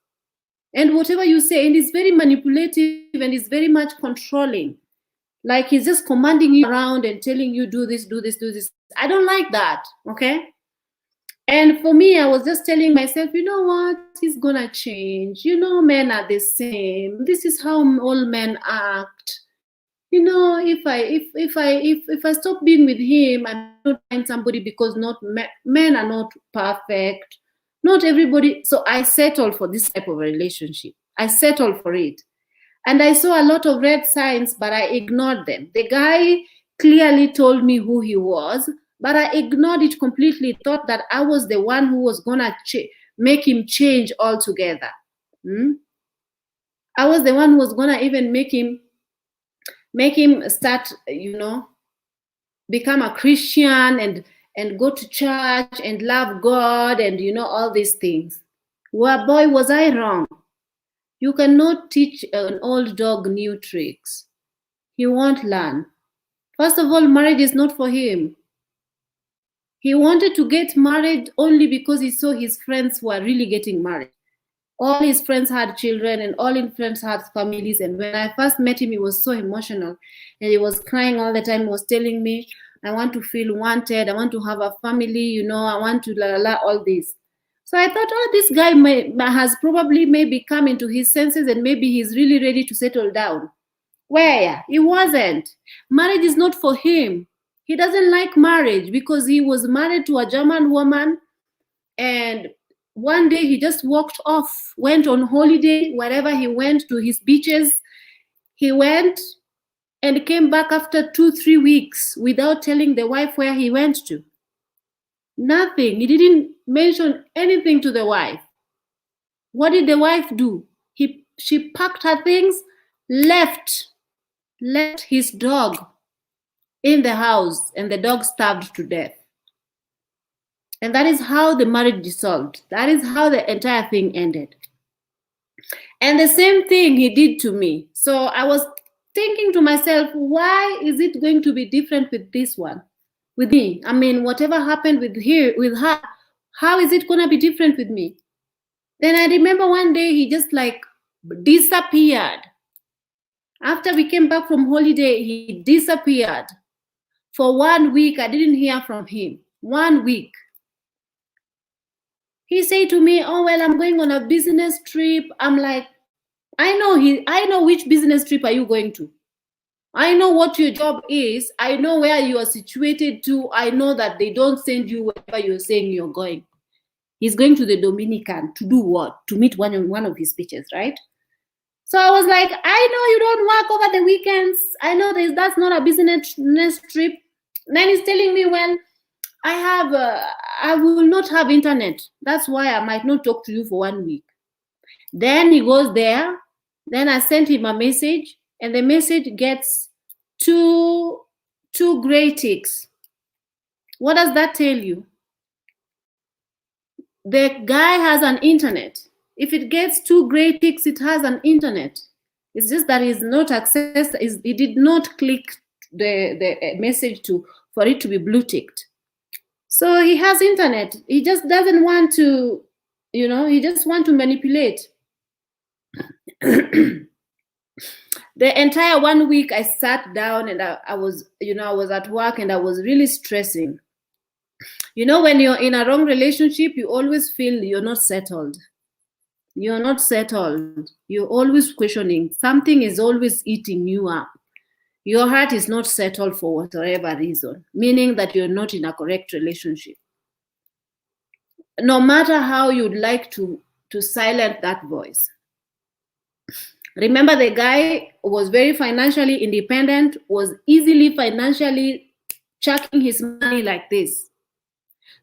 And whatever you say, and he's very manipulative and he's very much controlling. Like he's just commanding you around and telling you, do this, do this, do this. I don't like that. Okay. And for me, I was just telling myself, you know what? He's gonna change. Men are the same. This is how all men act. If I stop being with him, I don't find somebody, because not men are not perfect. Not everybody. So I settled for this type of a relationship. I settled for it. And I saw a lot of red signs, but I ignored them. The guy clearly told me who he was, but I ignored it completely, thought that I was the one who was going to make him change altogether. I was the one who was going to even make him start, become a Christian and go to church and love God and, all these things. Well, boy, was I wrong. You cannot teach an old dog new tricks. He won't learn. First of all, marriage is not for him. He wanted to get married only because he saw his friends were really getting married. All his friends had children and all his friends had families. And when I first met him, he was so emotional and he was crying all the time. He was telling me, I want to feel wanted. I want to have a family, I want to all this. So I thought, oh, this guy has probably maybe come into his senses and maybe he's really ready to settle down. Where? He wasn't. Marriage is not for him. He doesn't like marriage because he was married to a German woman, and one day he just walked off, went on holiday, wherever he went, to his beaches. He went and came back after 2-3 weeks without telling the wife where he went to. Nothing. He didn't mention anything to the wife. What did the wife do? She packed her things, left his dog in the house, and the dog starved to death. And that is how the marriage dissolved. That is how the entire thing ended. And the same thing he did to me. So I was thinking to myself, why is it going to be different with this one? With me? I mean, whatever happened with her, how is it going to be different with me? Then I remember one day he just disappeared. After we came back from holiday, he disappeared. For 1 week, I didn't hear from him. 1 week. He said to me, oh, well, I'm going on a business trip. I'm like, I know which business trip are you going to? I know what your job is. I know where you are situated to. I know that they don't send you wherever you're saying you're going. He's going to the Dominican to do what? To meet one of his speeches, right? So I was like, I know you don't work over the weekends. I know that's not a business trip. Then he's telling me, well, I will not have internet. That's why I might not talk to you for 1 week. Then he goes there. Then I sent him a message, and the message gets two gray ticks. What does that tell you? The guy has an internet. If it gets 2 gray ticks, it has an internet. It's just that he's not accessed. He did not click the message for it to be blue ticked. So he has internet. He just doesn't want to, he just want to manipulate. The entire 1 week I sat down and I was at work and I was really stressing. When you're in a wrong relationship, you always feel you're not settled. You're not settled. You're always questioning. Something is always eating you up. Your heart is not settled for whatever reason, meaning that you're not in a correct relationship. No matter how you'd like to silence that voice. Remember, the guy was very financially independent, was easily financially chucking his money like this.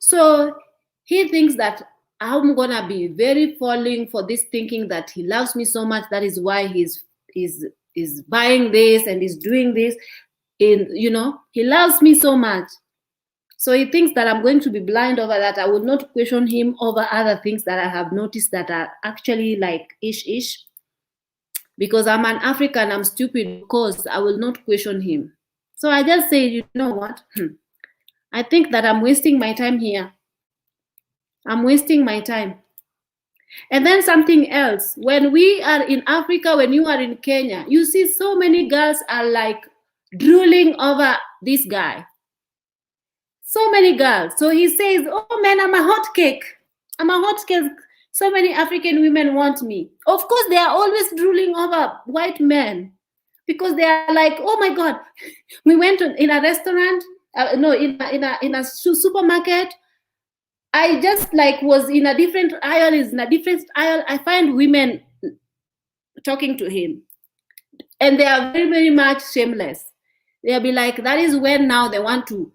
So he thinks that I'm gonna be very falling for this, thinking that he loves me so much. That is why he's buying this and he's doing this. He loves me so much. So he thinks that I'm going to be blind over that. I will not question him over other things that I have noticed that are actually like ish. Because I'm an African, I'm stupid, of course, I will not question him. So I just say, you know what? I think that I'm wasting my time here. I'm wasting my time. And then something else. When we are in Africa, when you are in Kenya, you see so many girls are like drooling over this guy. So many girls. So he says, oh man, I'm a hot cake. I'm a hot cake. So many African women want me. Of course, they are always drooling over white men because they are like, oh my God, we went in a restaurant, in a supermarket. I just was in a different aisle. I find women talking to him, and they are very, very much shameless. They'll be like, that is when now they want to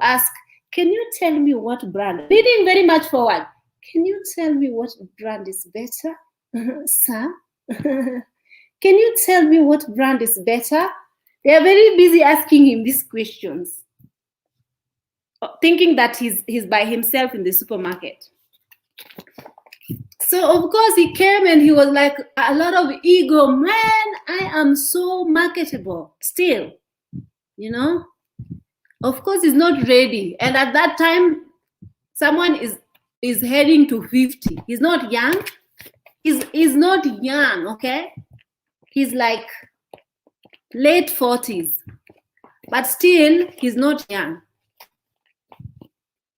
ask, can you tell me what brand? Leading very much forward. Can you tell me what brand is better, sir? Can you tell me what brand is better? They are very busy asking him these questions, thinking that he's by himself in the supermarket. So of course he came and he was like, a lot of ego. Man, I am so marketable still, Of course he's not ready. And at that time, someone is heading to 50. He's not young. He's not young, okay? He's like late 40s. But still, he's not young.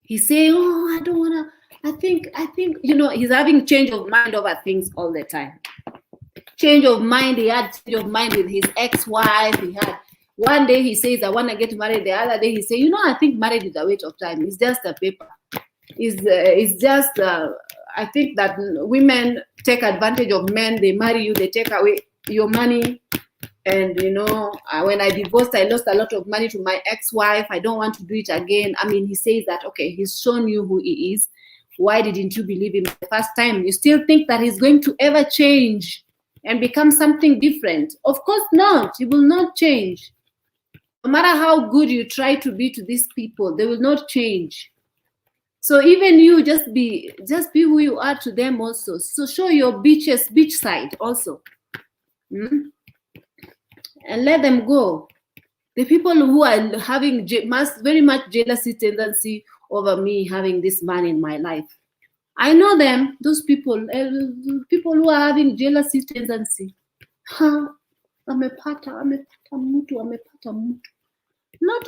He's saying, oh, I don't want to. I think, he's having change of mind over things all the time. Change of mind. He had change of mind with his ex-wife. He had, one day he says, I want to get married. The other day he says, I think marriage is a waste of time. It's just a paper. It's just, I think that women take advantage of men. They marry you, they take away your money. And, when I divorced, I lost a lot of money to my ex-wife. I don't want to do it again. I mean, he says that, okay, he's shown you who he is. Why didn't you believe him the first time? You still think that he's going to ever change and become something different? Of course not. He will not change. No matter how good you try to be to these people, they will not change. So even you, just be who you are to them also. So show your beach side also. And let them go. The people who are having very much jealousy tendency over me having this man in my life, I know them. Those people who are having jealousy tendency. Amepata mtu. Not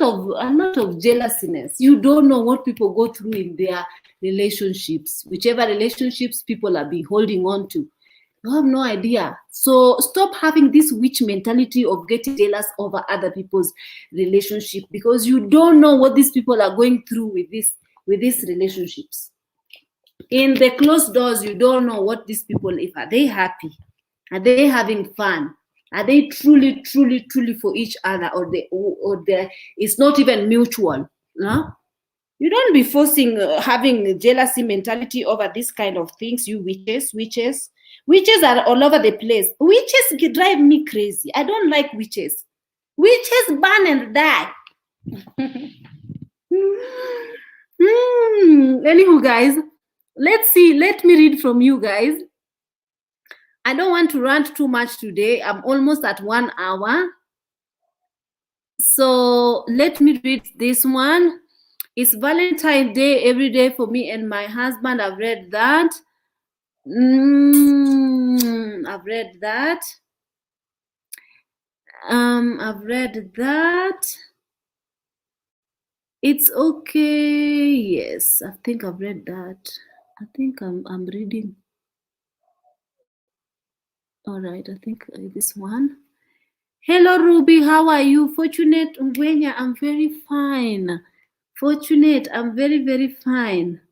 of jealousiness. You don't know what people go through in their relationships, whichever relationships people are holding on to. You have no idea. So stop having this witch mentality of getting jealous over other people's relationship, because you don't know what these people are going through with these relationships. In the closed doors, you don't know what these people, if are they happy, are they having fun, are they truly for each other, or they it's not even mutual. No, you don't be forcing having jealousy mentality over this kind of things. You witches are all over the place. Witches drive me crazy. I don't like witches. Witches burn and die. Anywho, guys, let's see. Let me read from you guys. I don't want to rant too much today. I'm almost at 1 hour. So let me read this one. It's Valentine Day every day for me and my husband. I've read that. I've read that. I've read that. It's okay. Yes, I think I've read that. I think I'm reading. All right, I think this one. Hello, Ruby. How are you? Fortunate Ngwenya, I'm very fine. Fortunate, I'm very fine.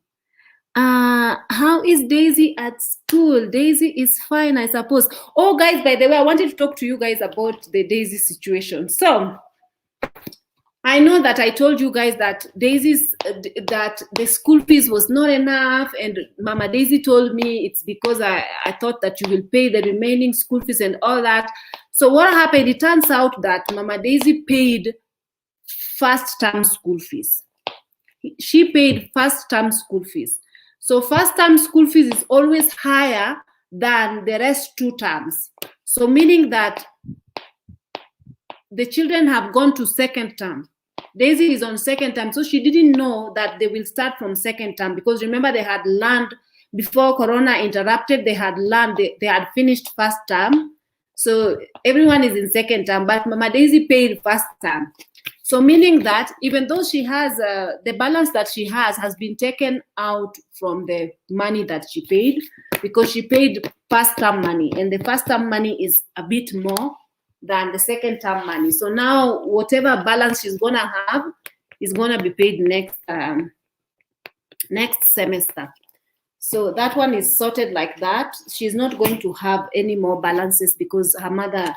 How is Daisy at school? Daisy is fine, I suppose. Oh, guys, by the way, I wanted to talk to you guys about the Daisy situation. So I know that I told you guys that that the school fees was not enough, and Mama Daisy told me it's because I thought that you will pay the remaining school fees and all that. So what happened? It turns out that Mama Daisy paid first term school fees. She paid first term school fees. So first term school fees is always higher than the rest 2 terms. So meaning that the children have gone to second term. Daisy is on second term, so she didn't know that they will start from second term, because remember they had learned before Corona interrupted, they had learned, they had finished first term. So everyone is in second term, but Mama Daisy paid first term. So meaning that even though she has the balance that she has been taken out from the money that she paid, because she paid first term money, and the first term money is a bit more than the second term money. So now whatever balance she's gonna have is gonna be paid next semester. So that one is sorted like that. She's not going to have any more balances, because her mother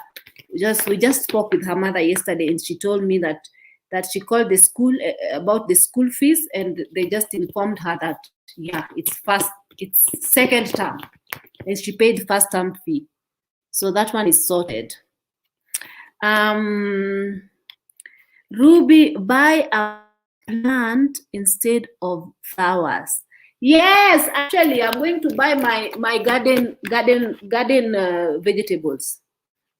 we just spoke with her mother yesterday, and she told me that she called the school about the school fees, and they just informed her that yeah, it's second term, and she paid first term fee. So that one is sorted. Ruby, buy a plant instead of flowers. Yes, actually, I'm going to buy my garden vegetables.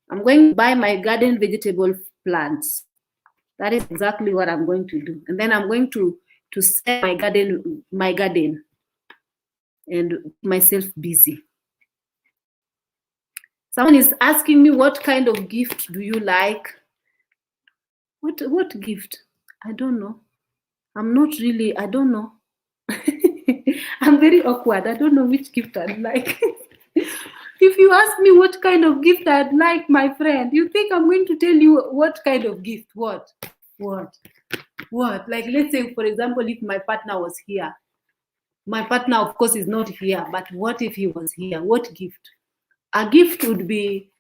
I'm going to buy my garden vegetable plants. That is exactly what I'm going to do, and then I'm going to set my garden, and myself busy. Someone is asking me, what kind of gift do you like? What gift? I don't know. I'm not really, I don't know. I'm very awkward. I don't know which gift I'd like. If you ask me what kind of gift I'd like, my friend, you think I'm going to tell you what kind of gift? What? Like, let's say, for example, if my partner was here. My partner, of course, is not here, but what if he was here? What gift? A gift would be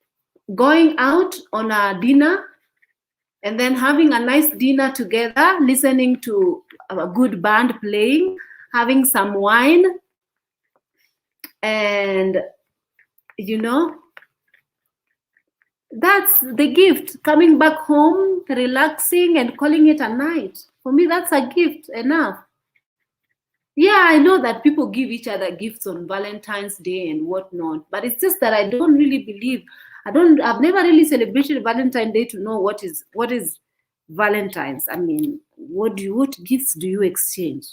going out on a dinner, and then having a nice dinner together, listening to a good band playing, having some wine, and that's the gift. Coming back home, relaxing, and calling it a night. For me, that's a gift enough. Yeah, I know that people give each other gifts on Valentine's Day and whatnot, but it's just that I don't really believe. I've never really celebrated Valentine's Day to know what is Valentine's. I mean, what gifts do you exchange?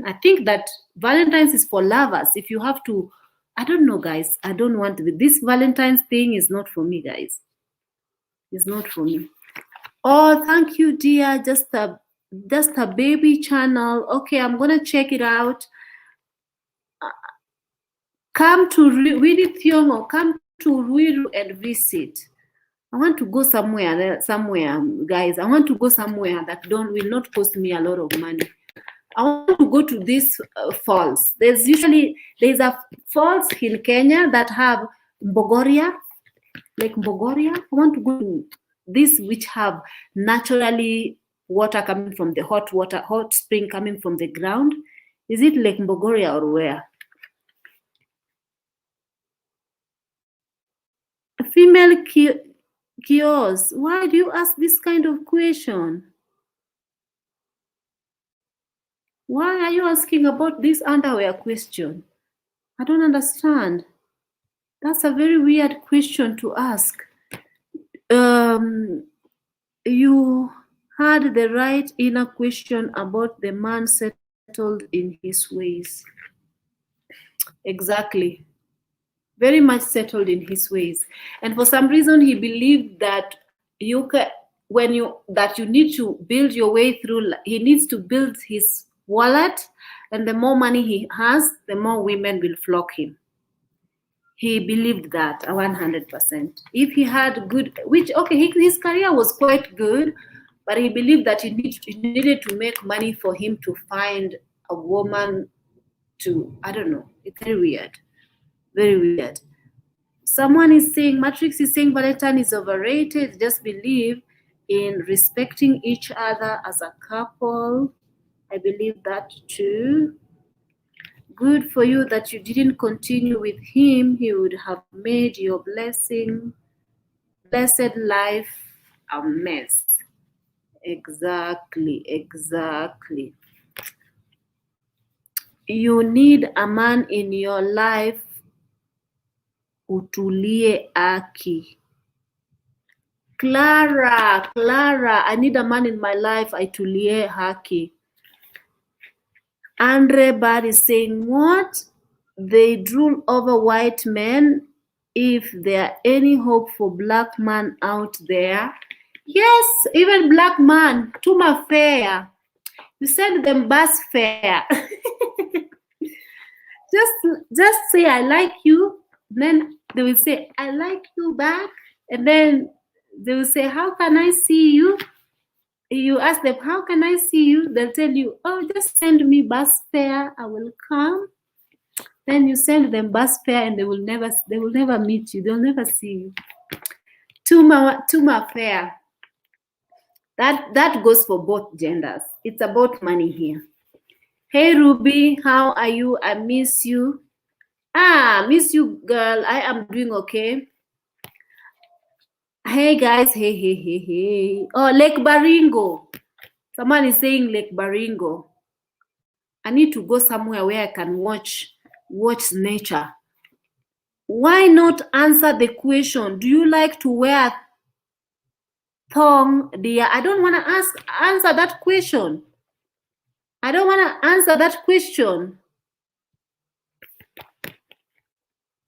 I think that Valentine's is for lovers. If you have to, I don't know, guys. I don't want to. This Valentine's thing is not for me, guys. It's not for me. Oh, thank you, dear. Just a baby channel. Okay, I'm gonna check it out. come to Winnie Thiongo, come to Ruiru and visit. I want to go somewhere, guys. I want to go somewhere that will not cost me a lot of money. I want to go to these falls. There's a falls in Kenya that have Mbogoria, Lake Mbogoria. I want to go to this which have naturally water coming from the hot spring coming from the ground. Is it Lake Mbogoria or where? A female kiosk. Why do you ask this kind of question? Why are you asking about this underwear question? I don't understand. That's a very weird question to ask. You had the right inner question about the man settled in his ways. Exactly. Very much settled in his ways. And for some reason, he believed that you need to build your way through. He needs to build his wallet, and the more money he has, the more women will flock him. He believed that 100%. If he had his career was quite good, but he believed that he needed to make money for him to find a woman to, I don't know. It's very weird. Very weird. Someone is saying, Matrix is saying Valentine is overrated. Just believe in respecting each other as a couple. I believe that too. Good for you that you didn't continue with him. He would have made your blessed life a mess. Exactly. You need a man in your life. Utulie aki. Clara, I need a man in my life. Itulie haki. Andre Bad is saying, what? They drool over white men. If there any hope for black man out there? Yes, even black man, tuma fare. You send them bus fare. just say I like you. Then they will say, I like you back. And then they will say, how can I see you? You ask them, how can I see you? They'll tell you, oh, just send me bus fare. I will come. Then you send them bus fare and they will never meet you. They'll never see you. Tuma fare. That goes for both genders. It's about money here. Hey, Ruby, how are you? I miss you. Miss you, girl. I am doing okay. Hey, guys. Hey. Oh, Lake Baringo. Someone is saying Lake Baringo. I need to go somewhere where I can watch nature. Why not answer the question? Do you like to wear thong, dear? I don't want to answer that question. I don't want to answer that question.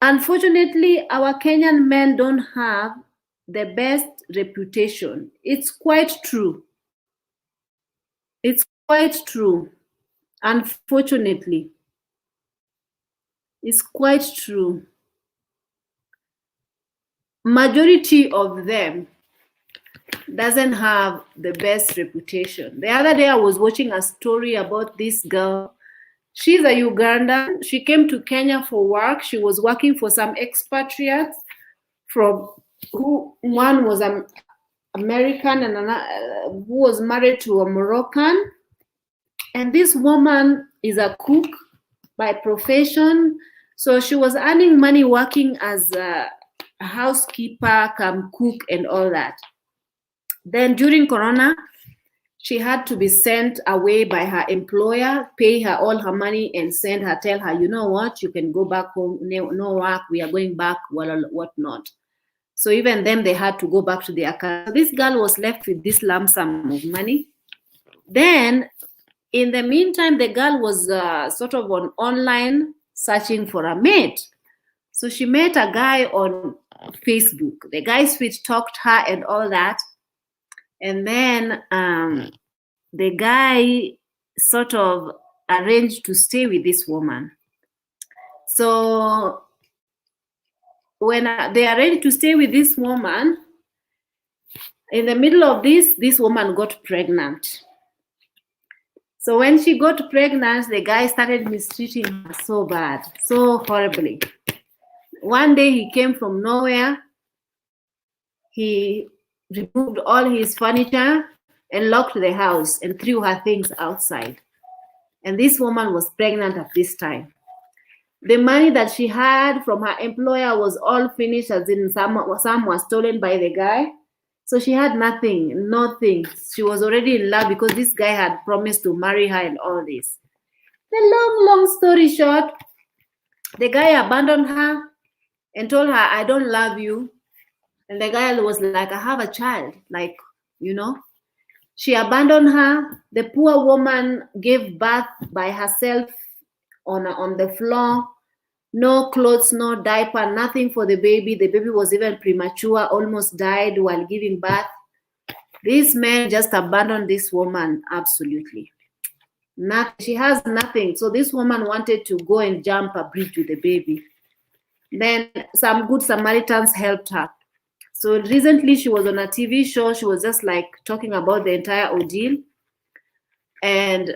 Unfortunately, our Kenyan men don't have the best reputation. It's quite true. It's quite true. Unfortunately. It's quite true. Majority of them doesn't have the best reputation. The other day I was watching a story about this girl. She's a Ugandan. She came to Kenya for work. She was working for some expatriates one was an American and who was married to a Moroccan. And this woman is a cook by profession. So she was earning money working as a housekeeper, cook and all that. Then during Corona, she had to be sent away by her employer, pay her all her money and tell her, you know what, you can go back home, no work, we are going back, whatnot. So even then they had to go back to their country. So this girl was left with this lump sum of money. Then in the meantime, the girl was sort of online searching for a mate. So she met a guy on Facebook. The guy sweet talked her and all that. And then the guy sort of arranged to stay with this woman. So when they are ready to stay with this woman, in the middle of this woman got pregnant. So when she got pregnant, the guy started mistreating her so bad, so horribly. One day he came from nowhere. He removed all his furniture and locked the house and threw her things outside. And this woman was pregnant at this time. The money that she had from her employer was all finished, as in some was stolen by the guy. So she had nothing. She was already in love because this guy had promised to marry her and all this. The long story short, the guy abandoned her and told her, I don't love you. And the guy was like, I have a child. Like, you know, she abandoned her. The poor woman gave birth by herself on the floor. No clothes, no diaper, nothing for the baby. The baby was even premature, almost died while giving birth. This man just abandoned this woman absolutely. She has nothing. So this woman wanted to go and jump a bridge with the baby. Then some good Samaritans helped her. So recently she was on a TV show. She was just like talking about the entire ordeal. And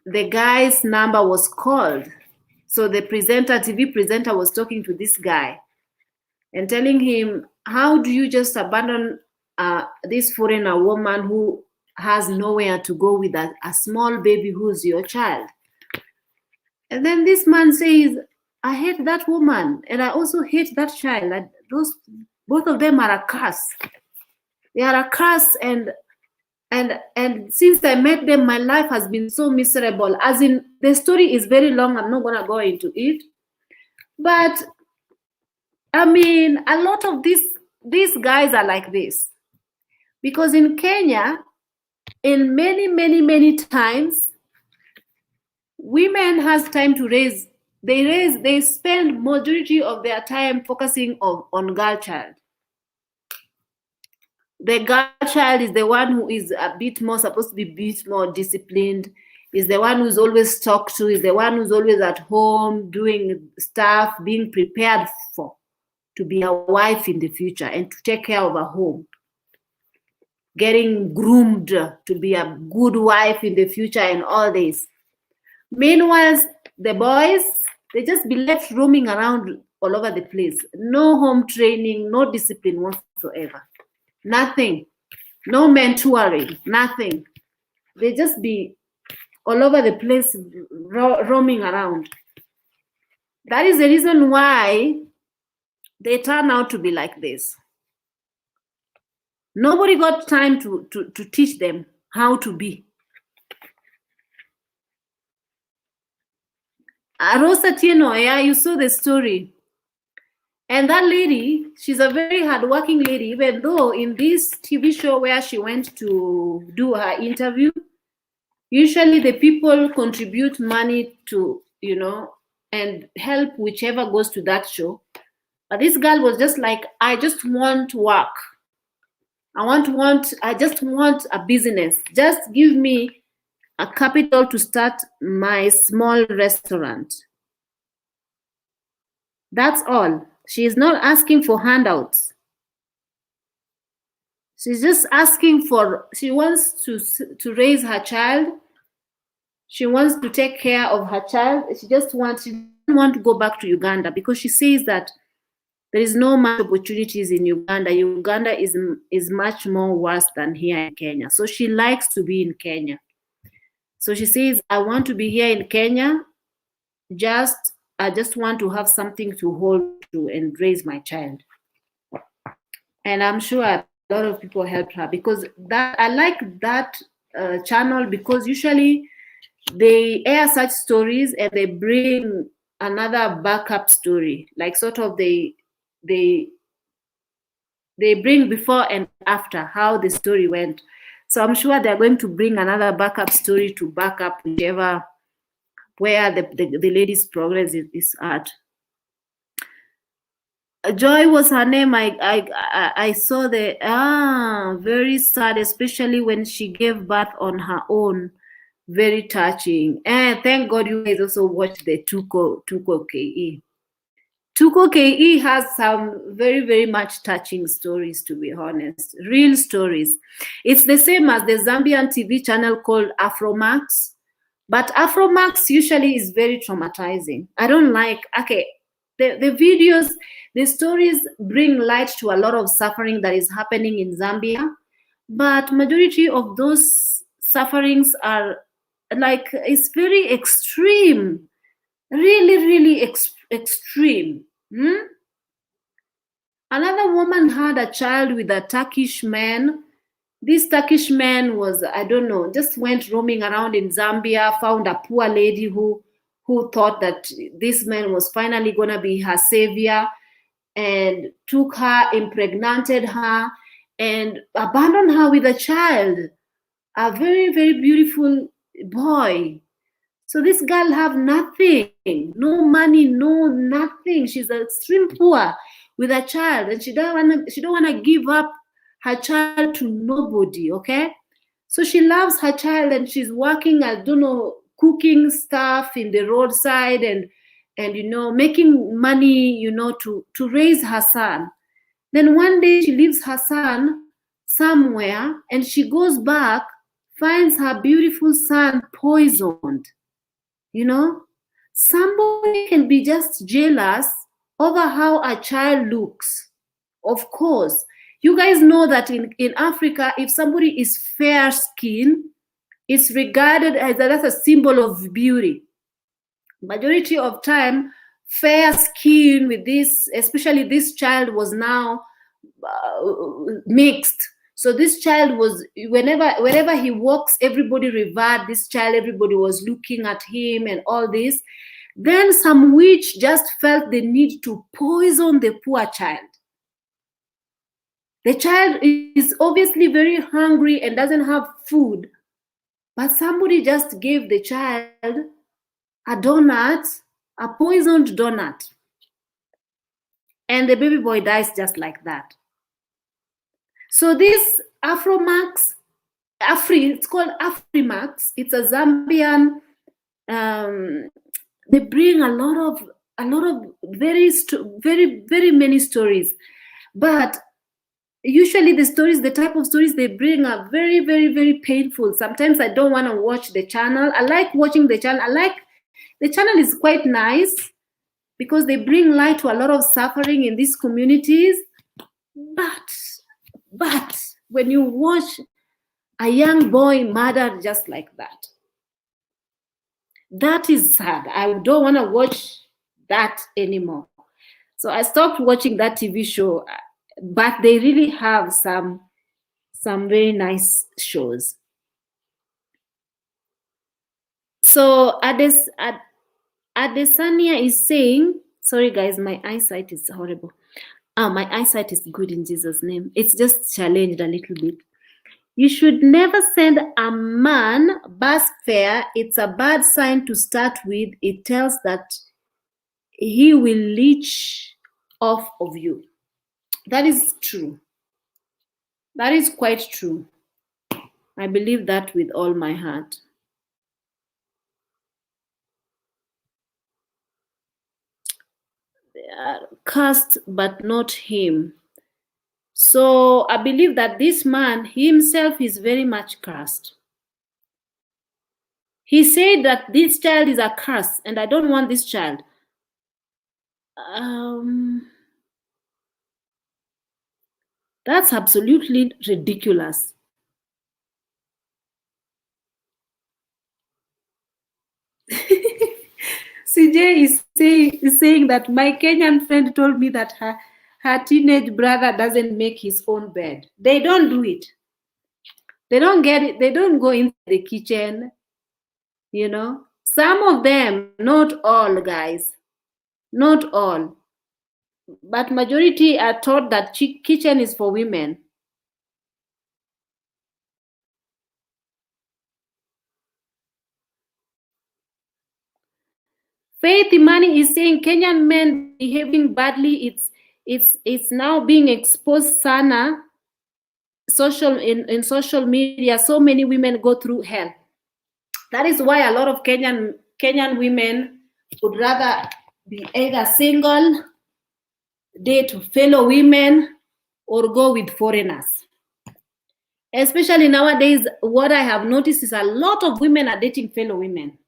the guy's number was called. So the TV presenter was talking to this guy and telling him, how do you just abandon this foreigner woman who has nowhere to go with a small baby who's your child? And then this man says, I hate that woman and I also hate that child. Both of them are a curse. They are a curse, and since I met them, my life has been so miserable. As in, the story is very long. I'm not gonna go into it, but I mean, a lot of these guys are like this, because in Kenya, in many times, women has time to raise. They spend majority of their time focusing on girl child. The girl child is the one who is a bit more supposed to be a bit more disciplined, is the one who's always talked to, is the one who's always at home doing stuff, being prepared to be a wife in the future and to take care of a home, getting groomed to be a good wife in the future and all this. Meanwhile, the boys, they just be left roaming around all over the place. No home training, no discipline whatsoever. Nothing. No mentoring, nothing. They just be all over the place, roaming around. That is the reason why they turn out to be like this. Nobody got time to teach them how to be. Rosa Tieno, yeah, you saw the story. And that lady, she's a very hardworking lady, even though in this TV show where she went to do her interview, usually the people contribute money to, you know, and help whichever goes to that show. But this girl was just like, I just want work. I just want a business. Just give me a capital to start my small restaurant. That's all. She is not asking for handouts. She's just asking for, she wants to raise her child. She wants to take care of her child. She doesn't want to go back to Uganda, because she says that there is no much opportunities in Uganda. Uganda is much more worse than here in Kenya. So she likes to be in Kenya. So she says, I want to be here in Kenya. I just want to have something to hold to and raise my child. And I'm sure a lot of people helped her, because that I like that channel, because usually they air such stories and they bring another backup story, like sort of they bring before and after how the story went. So I'm sure they're going to bring another backup story to back up whichever, where the lady's progress is at. Joy was her name. I saw very sad, especially when she gave birth on her own. Very touching. And thank God you guys also watched the Tuko KE. Tuko KE has some very, very much touching stories, to be honest. Real stories. It's the same as the Zambian TV channel called Afromax. But Afromax usually is very traumatizing. I don't like, okay, the videos, the stories bring light to a lot of suffering that is happening in Zambia. But majority of those sufferings are like, it's very extreme. Really, really extreme. Hmm? Another woman had a child with a Turkish man. This Turkish man was, I don't know, just went roaming around in Zambia, found a poor lady who thought that this man was finally gonna be her savior, and took her, impregnated her, and abandoned her with a child, a very, very beautiful boy. So this girl have nothing, no money, no nothing. She's extreme poor with a child, and she don't wanna give up her child to nobody. Okay, so she loves her child, and she's working, I don't know, cooking stuff in the roadside, and making money, to raise her son. Then one day she leaves her son somewhere, and she goes back, finds her beautiful son poisoned. Somebody can be just jealous over how a child looks. Of course, you guys know that in Africa, if somebody is fair skin, it's regarded as that's a symbol of beauty. Majority of time, fair skin with this, especially this child was now mixed. So this child was, wherever he walks, everybody revered this child, everybody was looking at him and all this. Then some witch just felt the need to poison the poor child. The child is obviously very hungry and doesn't have food, but somebody just gave the child a donut, a poisoned donut, and the baby boy dies just like that. So this it's called Afrimax. It's a Zambian. They bring a lot of very, very many stories, but usually the type of stories they bring are very, very, very painful. Sometimes I don't want to watch the channel. I like watching the channel. The channel is quite nice because they bring light to a lot of suffering in these communities. But when you watch a young boy murdered just like that, that is sad. I don't want to watch that anymore. So I stopped watching that TV show, but they really have some very nice shows. So Adesanya is saying, sorry guys, my eyesight is horrible. My eyesight is good in Jesus' name. It's just challenged a little bit. You should never send a man bus fare. It's a bad sign to start with. It tells that he will leech off of you. That is true. That is quite true. I believe that with all my heart. They are cursed, but not him. So I believe that this man himself is very much cursed. He said that this child is a curse, and I don't want this child. That's absolutely ridiculous. CJ is saying that my Kenyan friend told me that her teenage brother doesn't make his own bed. They don't do it. They don't get it. They don't go into the kitchen. Some of them, not all, guys, not all, but majority are taught that kitchen is for women. Faith Imani is saying Kenyan men behaving badly. It's now being exposed sana in social media. So many women go through hell. That is why a lot of Kenyan women would rather be either single, date fellow women, or go with foreigners. Especially nowadays, what I have noticed is a lot of women are dating fellow women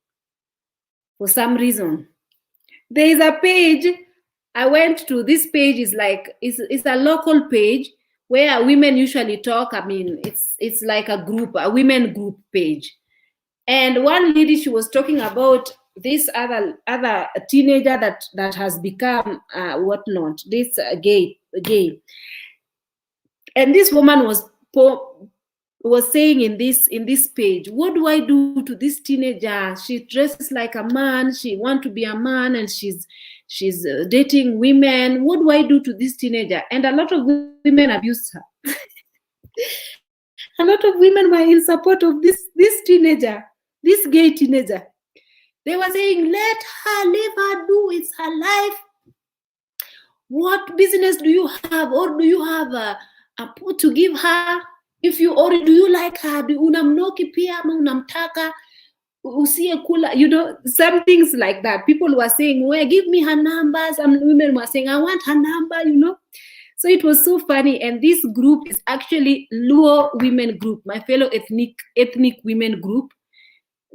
for some reason. There is a page, I went to. This page is like, it's a local page where women usually talk. I mean, it's like a group, a women group page. And one lady, she was talking about this other teenager that has become whatnot, this gay. And this woman was saying in this page, what do I do to this teenager? She dresses like a man, she wants to be a man, and she's dating women. What do I do to this teenager? And a lot of women abused her. A lot of women were in support of this teenager, this gay teenager. They were saying, let her do, it's her life. What business do you have, or do you have a to give her? If you, or do you like her? Unamnoki pia ama unamtaka usiye kula, some things like that. People were saying, well, give me her numbers. Some women were saying, I want her number, So it was so funny. And this group is actually Luo women group, my fellow ethnic women group.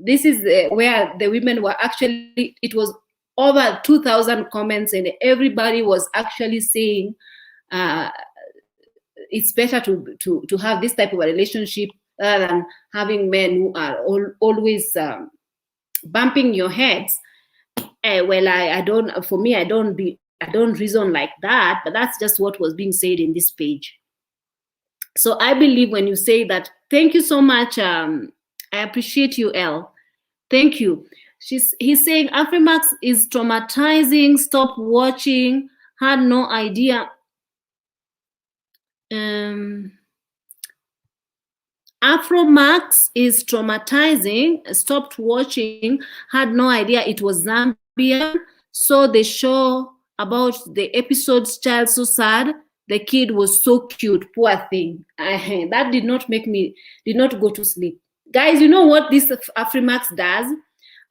This is where the women were actually, it was over 2,000 comments, and everybody was actually saying it's better to have this type of a relationship rather than having men who are always bumping your heads. Well, I don't. For me, I don't reason like that. But that's just what was being said in this page. So I believe when you say that, thank you so much. I appreciate you, Elle. Thank you. He's saying Afrimax is traumatizing. Stop watching. Had no idea. Afromax is traumatizing. Stopped watching. Had no idea it was Zambia. So the show about the episode's child so sad. The kid was so cute. Poor thing. That did not go to sleep. Guys, you know what this Afrimax does?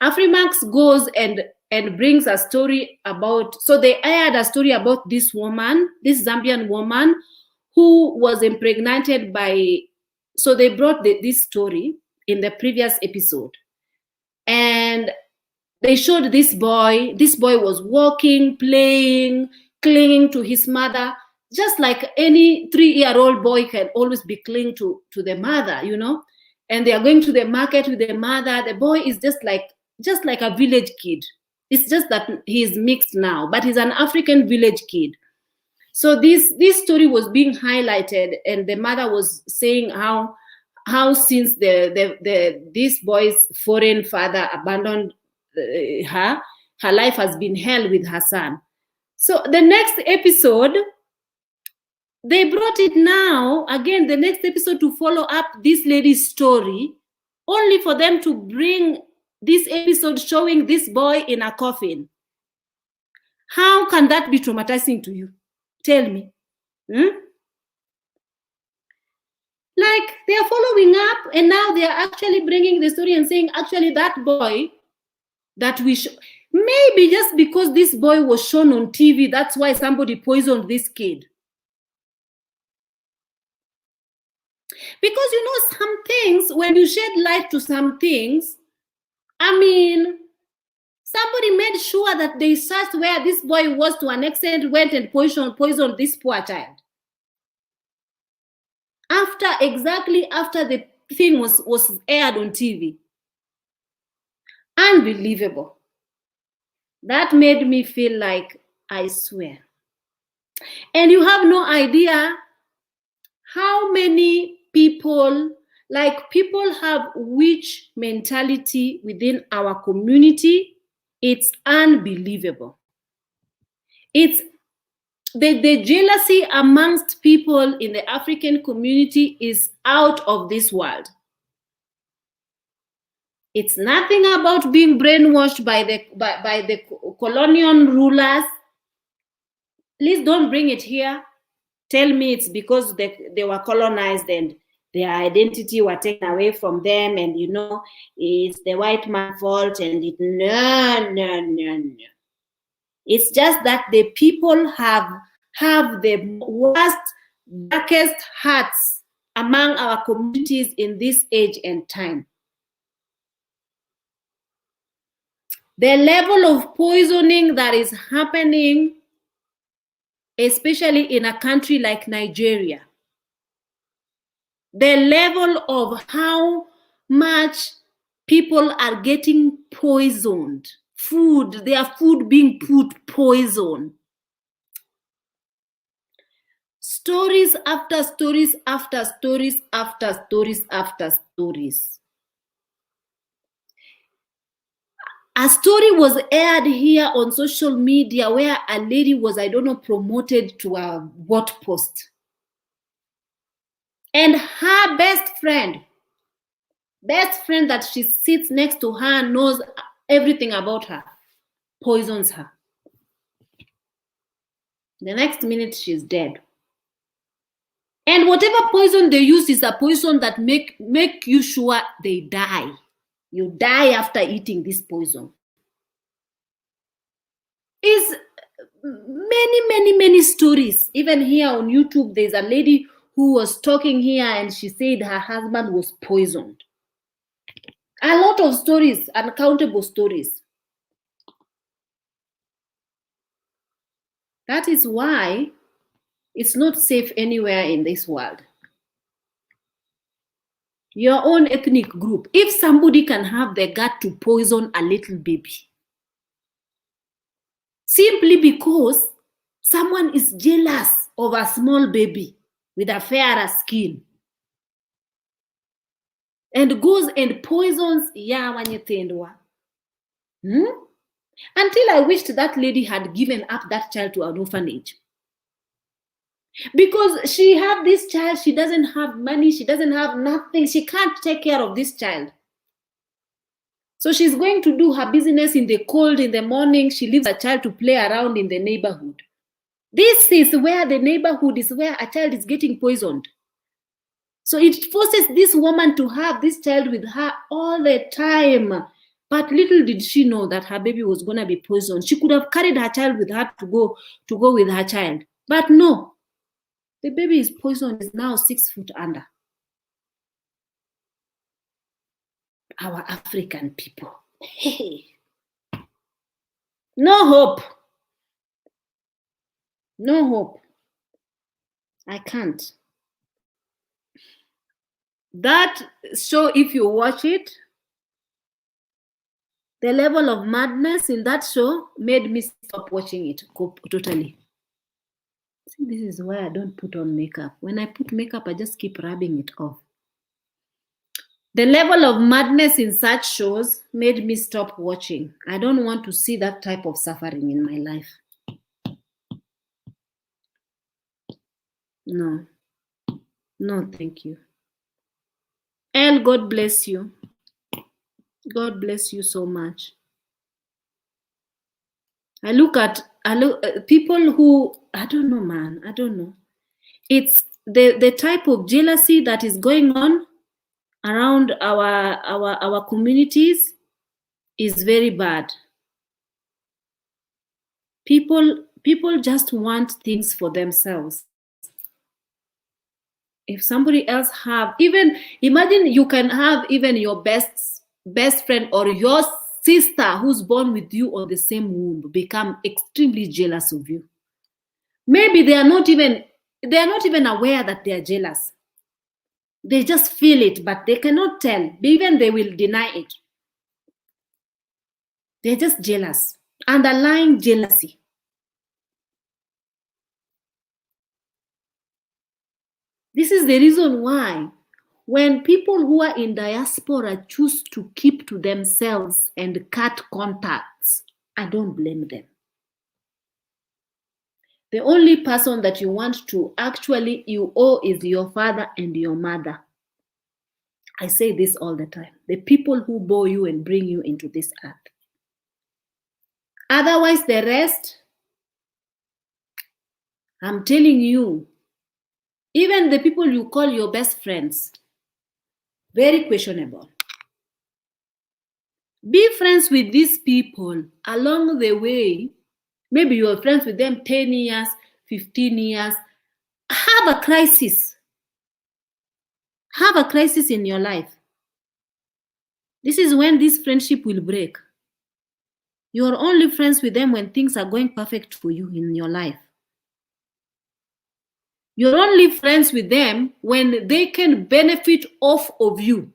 Afrimax goes and brings a story about. So they aired a story about this woman, this Zambian woman, who was impregnated by, so they brought this story in the previous episode. And they showed this boy. This boy was walking, playing, clinging to his mother, just like any 3-year-old boy can always be clinging to the mother, And they are going to the market with the mother. The boy is just like a village kid. It's just that he is mixed now, but he's an African village kid. So this story was being highlighted, and the mother was saying how since this boy's foreign father abandoned her life has been hell with her son. So the next episode, they brought it now again, the next episode, to follow up this lady's story, only for them to bring this episode showing this boy in a coffin. How can that be traumatizing to you? Tell me. Like, they are following up, and now they are actually bringing the story and saying, actually, that boy that we maybe just because this boy was shown on TV, that's why somebody poisoned this kid. Because some things, when you shed light to some things, I mean, somebody made sure that they searched where this boy was, to an extent, went and poisoned this poor child. Exactly after the thing was aired on TV. Unbelievable. That made me feel like, I swear. And you have no idea how many people have witch mentality within our community. It's unbelievable. It's the jealousy amongst people in the African community is out of this world. It's nothing about being brainwashed by the colonial rulers. Please don't bring it here. Tell me it's because they were colonized and their identity were taken away from them, and it's the white man's fault, and no. It's just that the people have the worst, darkest hearts among our communities in this age and time. The level of poisoning that is happening, especially in a country like Nigeria, the level of how much people are getting poisoned, their food being put poison. Stories after stories after stories after stories after stories. A story was aired here on social media where a lady was, I don't know, promoted to a what post. And her best friend that she sits next to her, knows everything about her, poisons her. The next minute she's dead. And whatever poison they use is a poison that make you sure they die. You die after eating this poison. Is many stories. Even here on YouTube, there's a lady who was talking here and she said her husband was poisoned. A lot of stories, uncountable stories. That is why it's not safe anywhere in this world. Your own ethnic group, if somebody can have the gut to poison a little baby, simply because someone is jealous of a small baby with a fairer skin, and goes and poisons Yawanyetendwa. Until I wished that lady had given up that child to an orphanage. Because she had this child, she doesn't have money, she doesn't have nothing, she can't take care of this child. So she's going to do her business in the cold in the morning. She leaves a child to play around in the neighborhood. This is where the neighborhood is where a child is getting poisoned. So it forces this woman to have this child with her all the time. But little did she know that her baby was going to be poisoned. She could have carried her child with her to go with her child. But no, the baby is poisoned, is now 6 foot under. Our African people. Hey. No hope. No hope. I can't. That show, if you watch it, the level of madness in that show made me stop watching it totally. See, this is why I don't put on makeup. When I put makeup, I just keep rubbing it off. The level of madness in such shows made me stop watching. I don't want to see that type of suffering in my life. No. No, thank you. Elle, God bless you. God bless you so much. I look at people who, I don't know, man. I don't know. It's the type of jealousy that is going on around our communities is very bad. People just want things for themselves. If somebody else have, even imagine you can have even your best friend or your sister who's born with you on the same womb become extremely jealous of you. Maybe they are not even aware that they are jealous. They just feel it, but they cannot tell. Even they will deny it. They're just jealous. Underlying jealousy. This is the reason why when people who are in diaspora choose to keep to themselves and cut contacts, I don't blame them. The only person that you want to actually you owe is your father and your mother. I say this all the time. The people who bore you and bring you into this earth. Otherwise, the rest, I'm telling you, even the people you call your best friends, Very questionable. Be friends with these people along the way. Maybe you are friends with them 10 years, 15 years. Have a crisis. Have a crisis in your life. This is when this friendship will break. You are only friends with them when things are going perfect for you in your life. You're only friends with them when they can benefit off of you.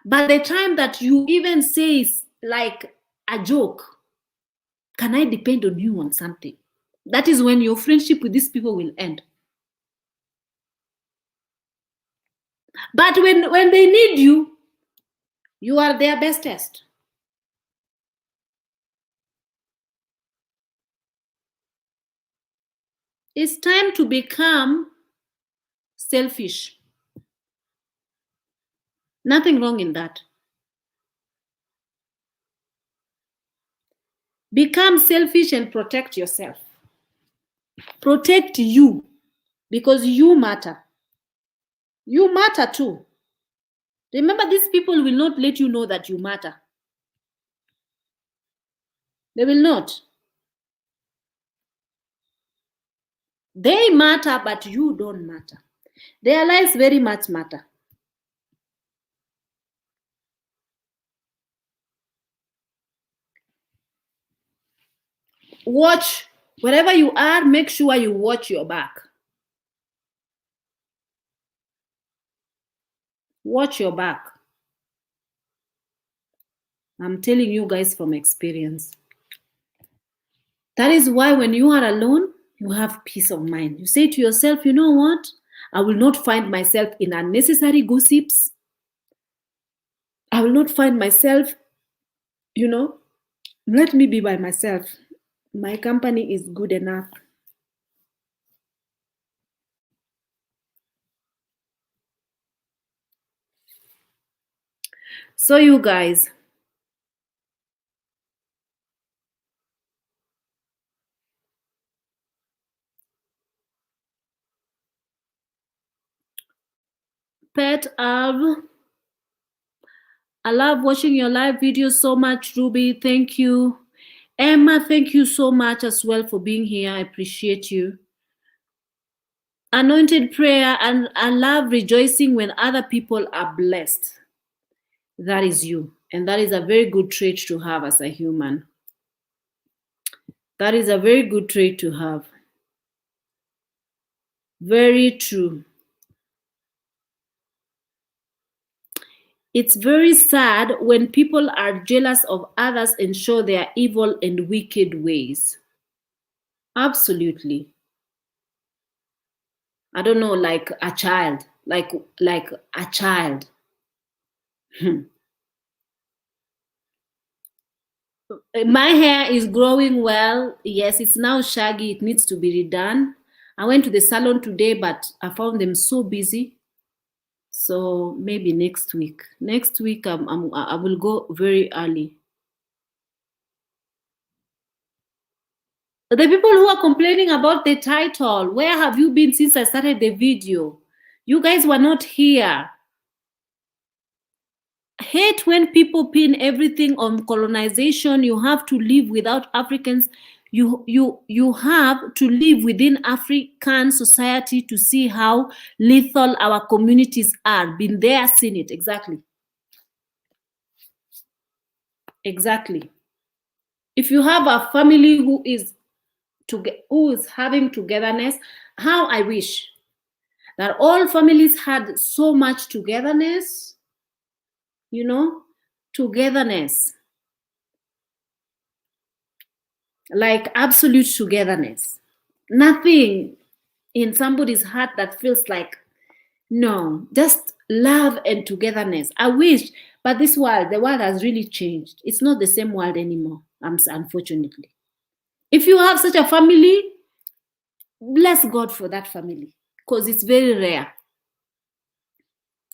By the time that you even say like a joke, can I depend on you on something? That is when your friendship with these people will end. But when they need you, you are their bestest. It's time to become selfish. Nothing wrong in that. Become selfish and protect yourself. Protect you because you matter. You matter too. Remember, these people will not let you know that you matter. They will not. They matter, but you don't matter. Their lives very much matter. Watch, wherever you are, make sure you watch your back. Watch your back. I'm telling you guys from experience. That is why when you are alone, you have peace of mind. You say to yourself, you know what? I will not find myself in unnecessary gossips. I will not find myself, let me be by myself. My company is good enough. So you guys, Pet Alv, I love watching your live videos so much, Ruby. Thank you. Emma, thank you so much as well for being here. I appreciate you. Anointed prayer, and I love rejoicing when other people are blessed. That is you. And that is a very good trait to have as a human. That is a very good trait to have. Very true. It's very sad when people are jealous of others and show their evil and wicked ways. Absolutely. I don't know, like a child, like a child. My hair is growing well. Yes, it's now shaggy. It needs to be redone. I went to the salon today, but I found them so busy. So maybe next week. Next week, I will go very early. The people who are complaining about the title, where have you been since I started the video? You guys were not here. Hate when people pin everything on colonization. You have to live without Africans. You have to live within African society to see how lethal our communities are. Been there, seen it. Exactly. Exactly. If you have a family who is having togetherness, how I wish that all families had so much togetherness, togetherness, like absolute togetherness. Nothing in somebody's heart that feels like, no, just love and togetherness. I wish, but the world has really changed. It's not the same world anymore, unfortunately. If you have such a family, bless God for that family, because it's very rare.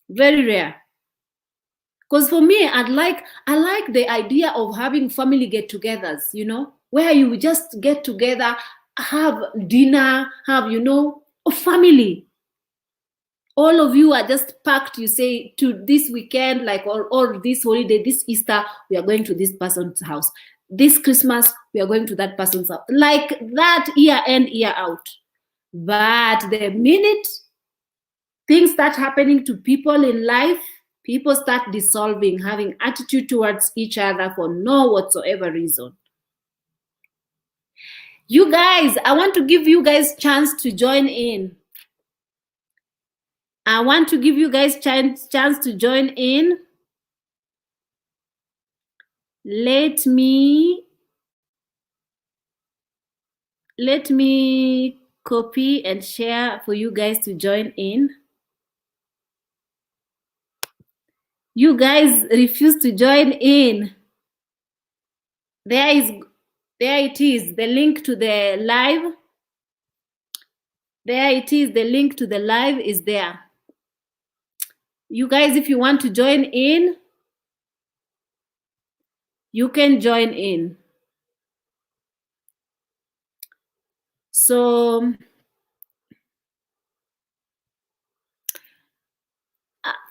Very rare. Because for me, I like the idea of having family get-togethers, where you just get together, have dinner, have, a family. All of you are just packed. You say to this weekend, like or this holiday, this Easter, we are going to this person's house. This Christmas, we are going to that person's house. Like that, year in, year out. But the minute things start happening to people in life, people start dissolving, having attitude towards each other for no whatsoever reason. You guys, I want to give you guys chance to join in. I want to give you guys chance to join in. Let me copy and share for you guys to join in. You guys refuse to join in. There it is, the link to the live. There it is, the link to the live is there. You guys, if you want to join in, you can join in. So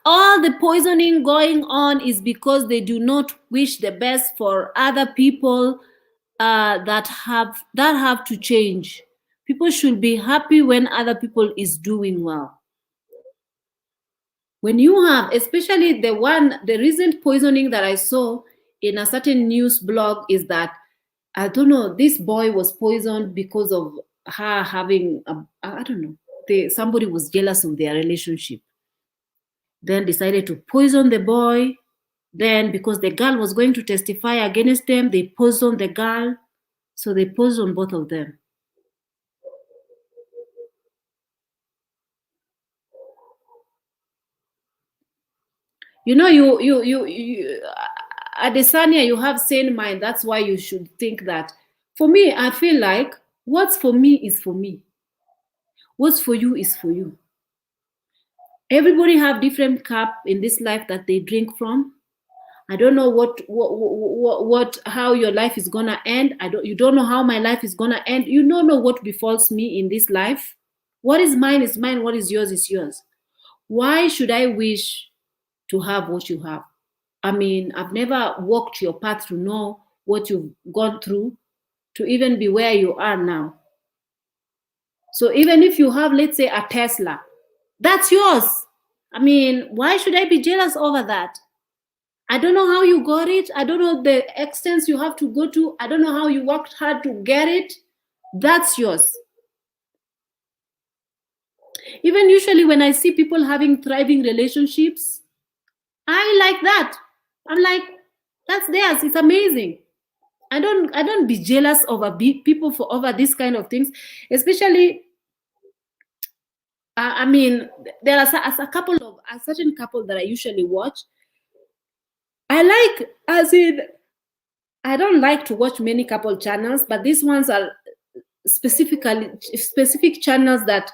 all the poisoning going on is because they do not wish the best for other people that have to change. People should be happy when other people is doing well. When you have, especially the recent poisoning that I saw in a certain news blog is that, I don't know, this boy was poisoned because of her having, I don't know, somebody was jealous of their relationship. Then decided to poison the boy. Then because the girl was going to testify against them, they poisoned the girl. So they poisoned both of them. You know, you Adesanya, you have sane mind. That's why you should think that. For me, I feel like what's for me is for me. What's for you is for you. Everybody have different cup in this life that they drink from. I don't know how your life is gonna end. You don't know how my life is gonna end. You don't know what befalls me in this life. What is mine is mine. What is yours is yours. Why should I wish to have what you have? I mean, I've never walked your path to know what you've gone through to even be where you are now. So even if you have, let's say, a Tesla, that's yours. I mean, why should I be jealous over that? I don't know how you got it. I don't know the extents you have to go to. I don't know how you worked hard to get it. That's yours. Even usually when I see people having thriving relationships, I like that. I'm like, that's theirs. It's amazing. I don't be jealous over people for over these kind of things, especially. I mean, there are a certain couple that I usually watch. I like, as in, I don't like to watch many couple channels, but these ones are specific channels that,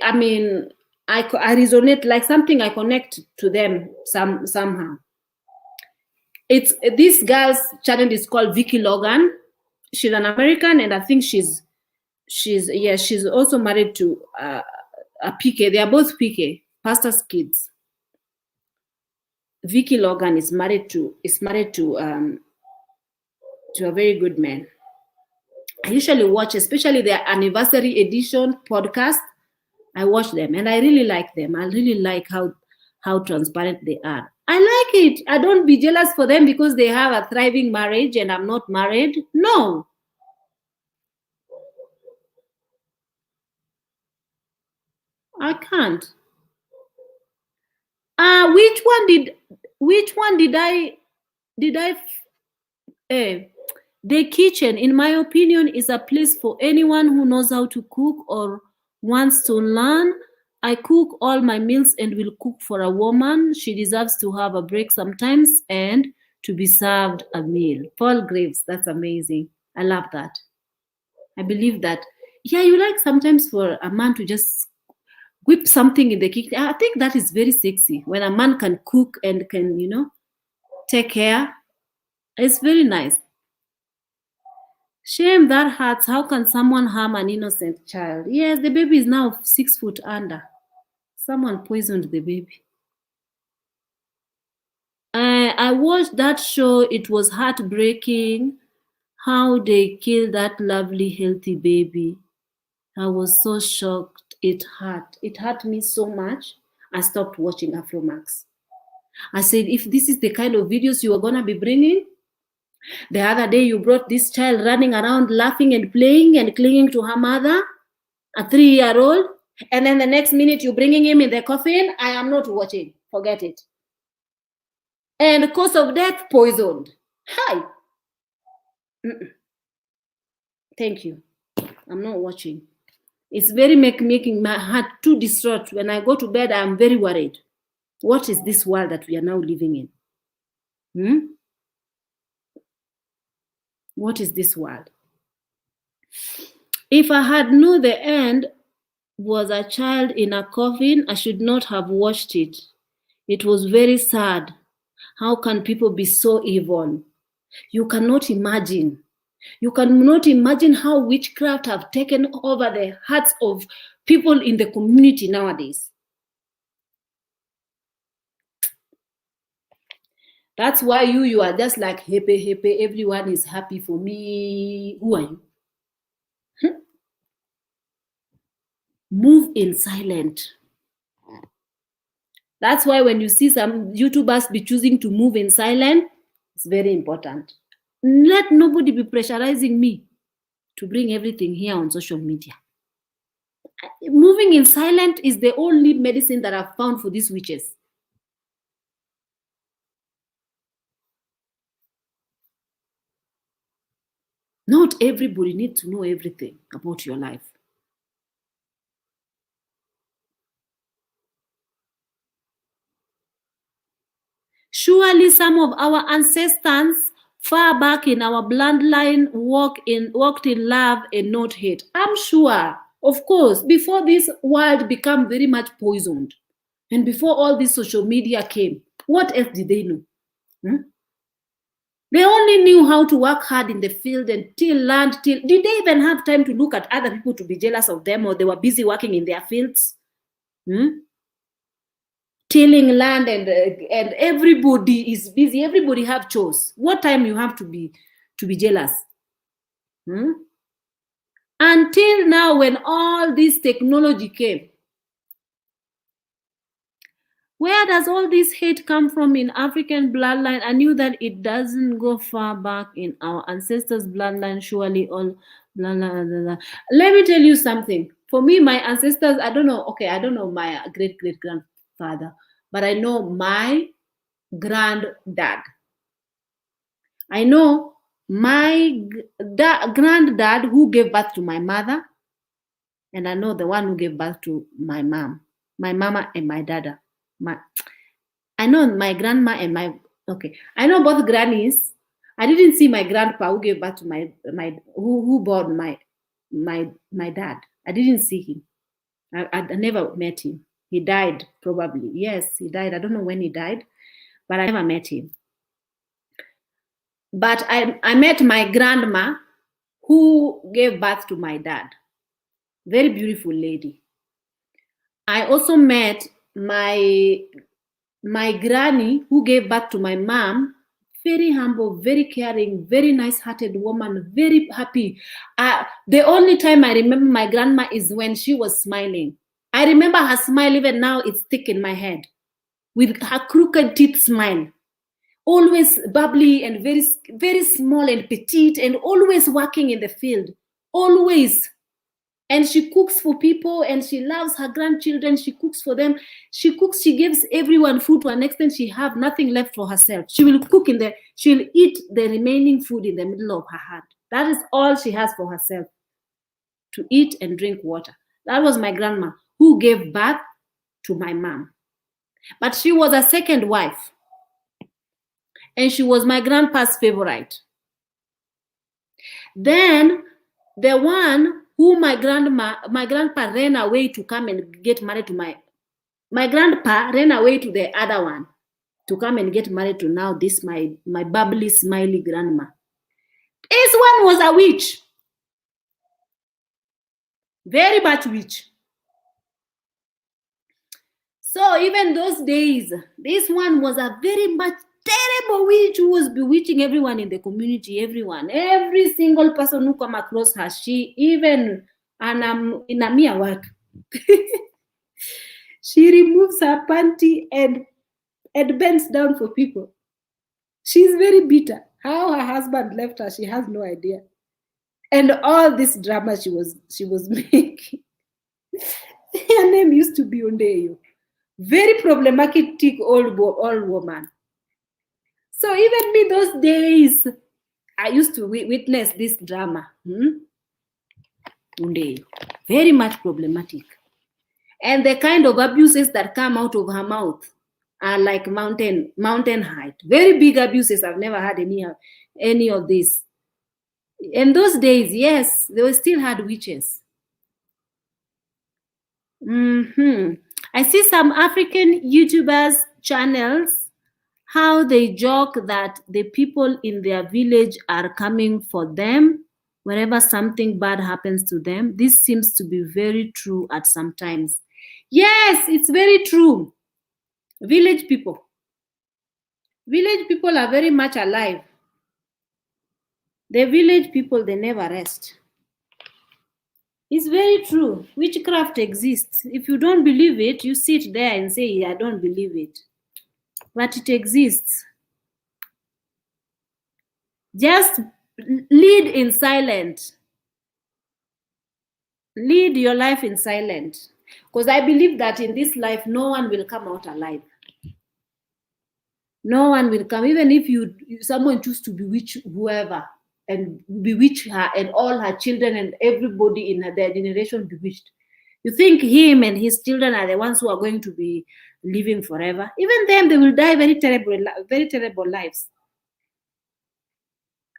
I mean, I resonate, like something I connect to them somehow. It's this girl's channel is called Vicky Logan. She's an American, and I think she's also married to a PK. They are both PK, pastor's kids. Vicky Logan is married to a very good man. I usually watch, especially their anniversary edition podcast. I watch them and I really like them. I really like how transparent they are. I like it. I don't be jealous for them because they have a thriving marriage and I'm not married. No. I can't. Which one did I the kitchen, in my opinion, is a place for anyone who knows how to cook or wants to learn. I cook all my meals and will cook for a woman. She deserves to have a break sometimes and to be served a meal. Paul Graves, that's amazing. I love that. I believe that. Yeah, you like sometimes for a man to just whip something in the kitchen. I think that is very sexy when a man can cook and can, take care. It's very nice. Shame, that hurts. How can someone harm an innocent child? Yes, the baby is now 6 foot under. Someone poisoned the baby. I watched that show. It was heartbreaking how they killed that lovely, healthy baby. I was so shocked. It hurt. It hurt me so much. I stopped watching Afromax. I said, if this is the kind of videos you are going to be bringing, the other day you brought this child running around laughing and playing and clinging to her mother, a 3-year-old, and then the next minute you're bringing him in the coffin. I am not watching. Forget it. And cause of death, poisoned. Hi. Mm-mm. Thank you. I'm not watching. It's very making my heart too distraught. When I go to bed, I'm very worried. What is this world that we are now living in? What is this world? If I had known the end was a child in a coffin, I should not have watched it. It was very sad. How can people be so evil? You cannot imagine. You cannot imagine how witchcraft have taken over the hearts of people in the community nowadays. That's why you are just like happy. Everyone is happy for me. Who are you? Move in silent. That's why when you see some YouTubers be choosing to move in silent, it's very important. Let nobody be pressurizing me to bring everything here on social media. Moving in silent is the only medicine that I've found for these witches. Not everybody needs to know everything about your life. Surely some of our ancestors far back in our bloodline walked in love and not hate. I'm sure, of course, before this world became very much poisoned, and before all this social media came, what else did they know? They only knew how to work hard in the field and did they even have time to look at other people to be jealous of them, or they were busy working in their fields? Tilling land and everybody is busy. Everybody have chores. What time you have to be jealous? Until now, when all this technology came, where does all this hate come from in African bloodline? I knew that it doesn't go far back in our ancestors' bloodline. Surely all blah, blah, blah, blah. Let me tell you something. For me, my ancestors, I don't know. Okay, I don't know my great-great-grandfather, but I know my granddad. I know my granddad who gave birth to my mother, and I know the one who gave birth to my mom, my mama and my dada. I know my grandma and I know both grannies. I didn't see my grandpa who gave birth to who born my dad. I didn't see him. I never met him. He died probably. Yes, he died. I don't know when he died, but I never met him. But I met my grandma who gave birth to my dad. Very beautiful lady. I also met my granny who gave birth to my mom. Very humble, very caring, very nice-hearted woman, very happy. The only time I remember my grandma is when she was smiling. I remember her smile, even now it's thick in my head, with her crooked teeth smile. Always bubbly and very, very small and petite, and always working in the field. Always. And she cooks for people, and she loves her grandchildren. She cooks for them. She gives everyone food to an extent she have nothing left for herself. She will she'll eat the remaining food in the middle of her hand. That is all she has for herself, to eat and drink water. That was my grandma who gave birth to my mom. But she was a second wife. And she was my grandpa's favorite. Then the one who my grandpa ran away to come and get married to my grandpa ran away to the other one to come and get married to now this my bubbly, smiley grandma. This one was a witch. Very much witch. So even those days, this one was a very much terrible witch who was bewitching everyone in the community, every single person who come across her. She even, and in a mere work, she removes her panty and bends down for people. She's very bitter. How her husband left her, she has no idea. And all this drama she was making. Her name used to be Ondeyo. Very problematic old woman. So even me those days, I used to witness this drama. Ondeyo. Very much problematic. And the kind of abuses that come out of her mouth are like mountain height. Very big abuses. I've never had any of this. In those days, yes, they still had witches. I see some African YouTubers channels, how they joke that the people in their village are coming for them whenever something bad happens to them. This seems to be very true at some times. Yes, it's very true. Village people are very much alive. The village people, they never rest. It's very true. Witchcraft exists. If you don't believe it, you sit there and say, I don't believe it. But it exists. Just lead in silence. Lead your life in silence. Because I believe that in this life, no one will come out alive. No one will come. Even if someone choose to bewitch whoever, and bewitch her and all her children and everybody in their generation bewitched. You think him and his children are the ones who are going to be living forever? Even them, they will die very terrible lives.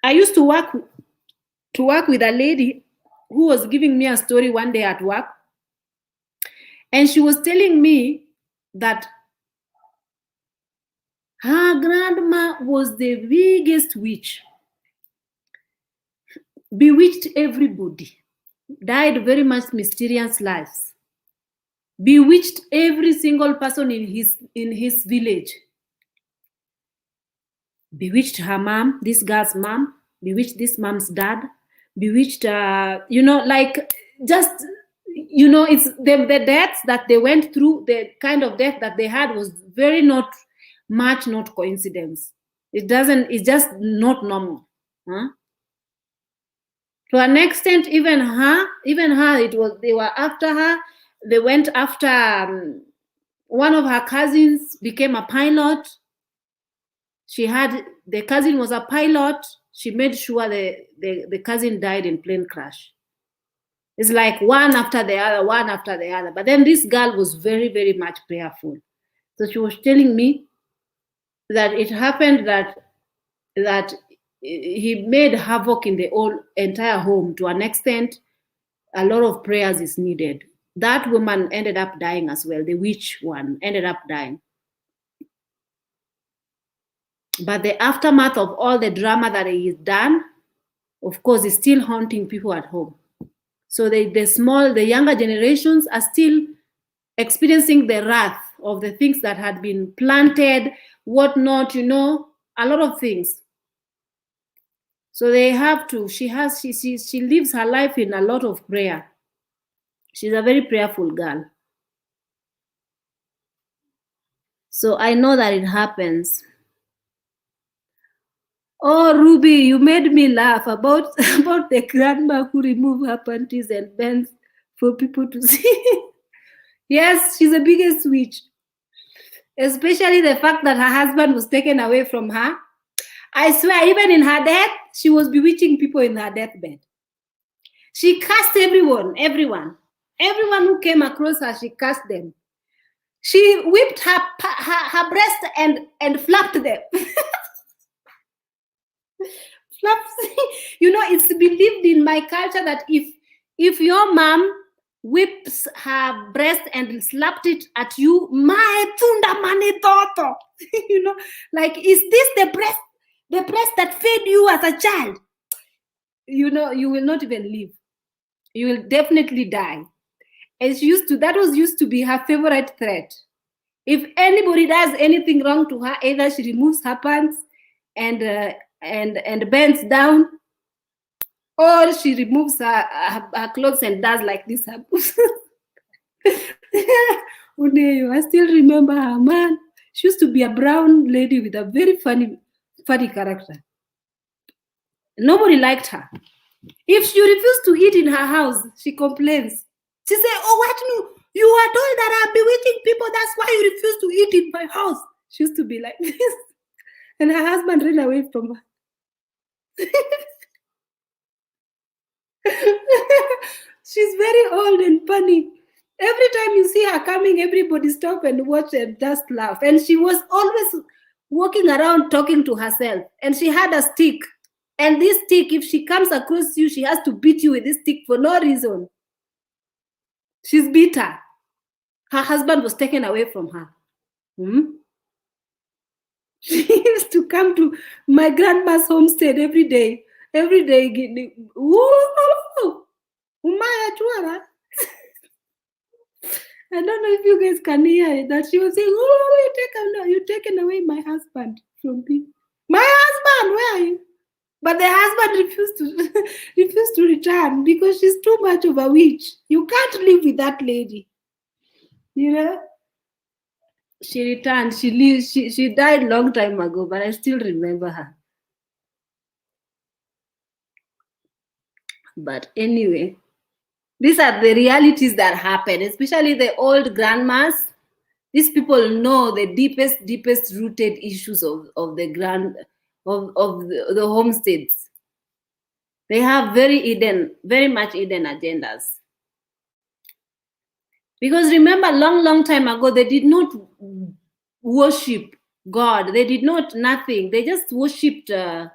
I used to work with a lady who was giving me a story one day at work. And she was telling me that her grandma was the biggest witch. Bewitched everybody, died very much mysterious lives, bewitched every single person in his village, bewitched her mom, this girl's mom, bewitched this mom's dad, bewitched it's the deaths that they went through. The kind of death that they had was very not coincidence. It's just not normal. To an extent, even her, they were after her. They went after one of her cousins, became a pilot. The cousin was a pilot. She made sure the cousin died in plane crash. It's like one after the other. But then this girl was very, very much prayerful. So she was telling me that it happened that he made havoc in the entire home. To an extent, a lot of prayers is needed. That woman ended up dying as well. The witch one ended up dying. But the aftermath of all the drama that he's done, of course, is still haunting people at home. So the younger generations are still experiencing the wrath of the things that had been planted, whatnot, a lot of things. So they have to, she lives her life in a lot of prayer. She's a very prayerful girl. So I know that it happens. Oh, Ruby, you made me laugh about the grandma who removed her panties and bends for people to see. Yes, she's the biggest witch. Especially the fact that her husband was taken away from her. I swear, even in her death, she was bewitching people in her deathbed. She cursed everyone who came across her. She cursed them. She whipped her breast and flapped them. Flaps. It's believed in my culture that if your mom whips her breast and slapped it at you, my tunda mane toto, like, is this the breast that fed you as a child? You will not even live. You will definitely die. And that was used to be her favorite threat. If anybody does anything wrong to her, either she removes her pants and bends down, or she removes her clothes and does like this. I still remember her, man. She used to be a brown lady with a very funny character. Nobody liked her. If she refused to eat in her house, she complains. She said, "Oh, what? No, you are told that I'm bewitching people. That's why you refuse to eat in my house." She used to be like this. And her husband ran away from her. She's very old and funny. Every time you see her coming, everybody stop and watch and just laugh. And she was always walking around talking to herself. And she had a stick. And this stick, if she comes across you, she has to beat you with this stick for no reason. She's bitter. Her husband was taken away from her. She used to come to my grandma's homestead every day. Every day. Woo! I don't know if you guys can hear it, that she was saying, "Oh, you've taken away my husband from me. My husband, where are you?" But the husband refused to return because she's too much of a witch. You can't live with that lady. You know? She returned. She died long time ago, but I still remember her. But anyway, these are the realities that happen, especially the old grandmas. These people know the deepest rooted issues of the homesteads. They have very much hidden agendas. Because remember, long time ago, they did not worship God. They did not nothing. They just worshipped the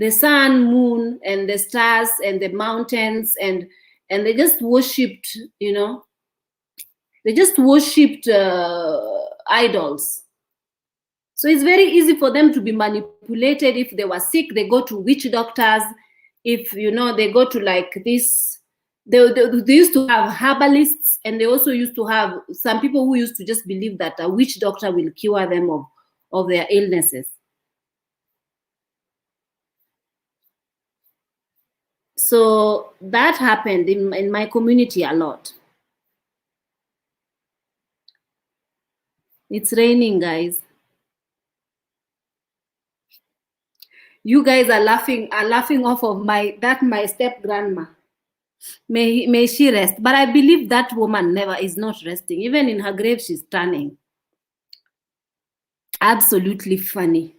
sun, moon, and the stars, and the mountains, and they just worshipped, they just worshipped idols. So it's very easy for them to be manipulated. If they were sick, they go to witch doctors. If, they go to like this, they used to have herbalists, and they also used to have some people who used to just believe that a witch doctor will cure them of their illnesses. So that happened in my community a lot. It's raining, guys. You guys are laughing off of my step grandma. May she rest. But I believe that woman never is not resting. Even in her grave, she's turning. Absolutely funny.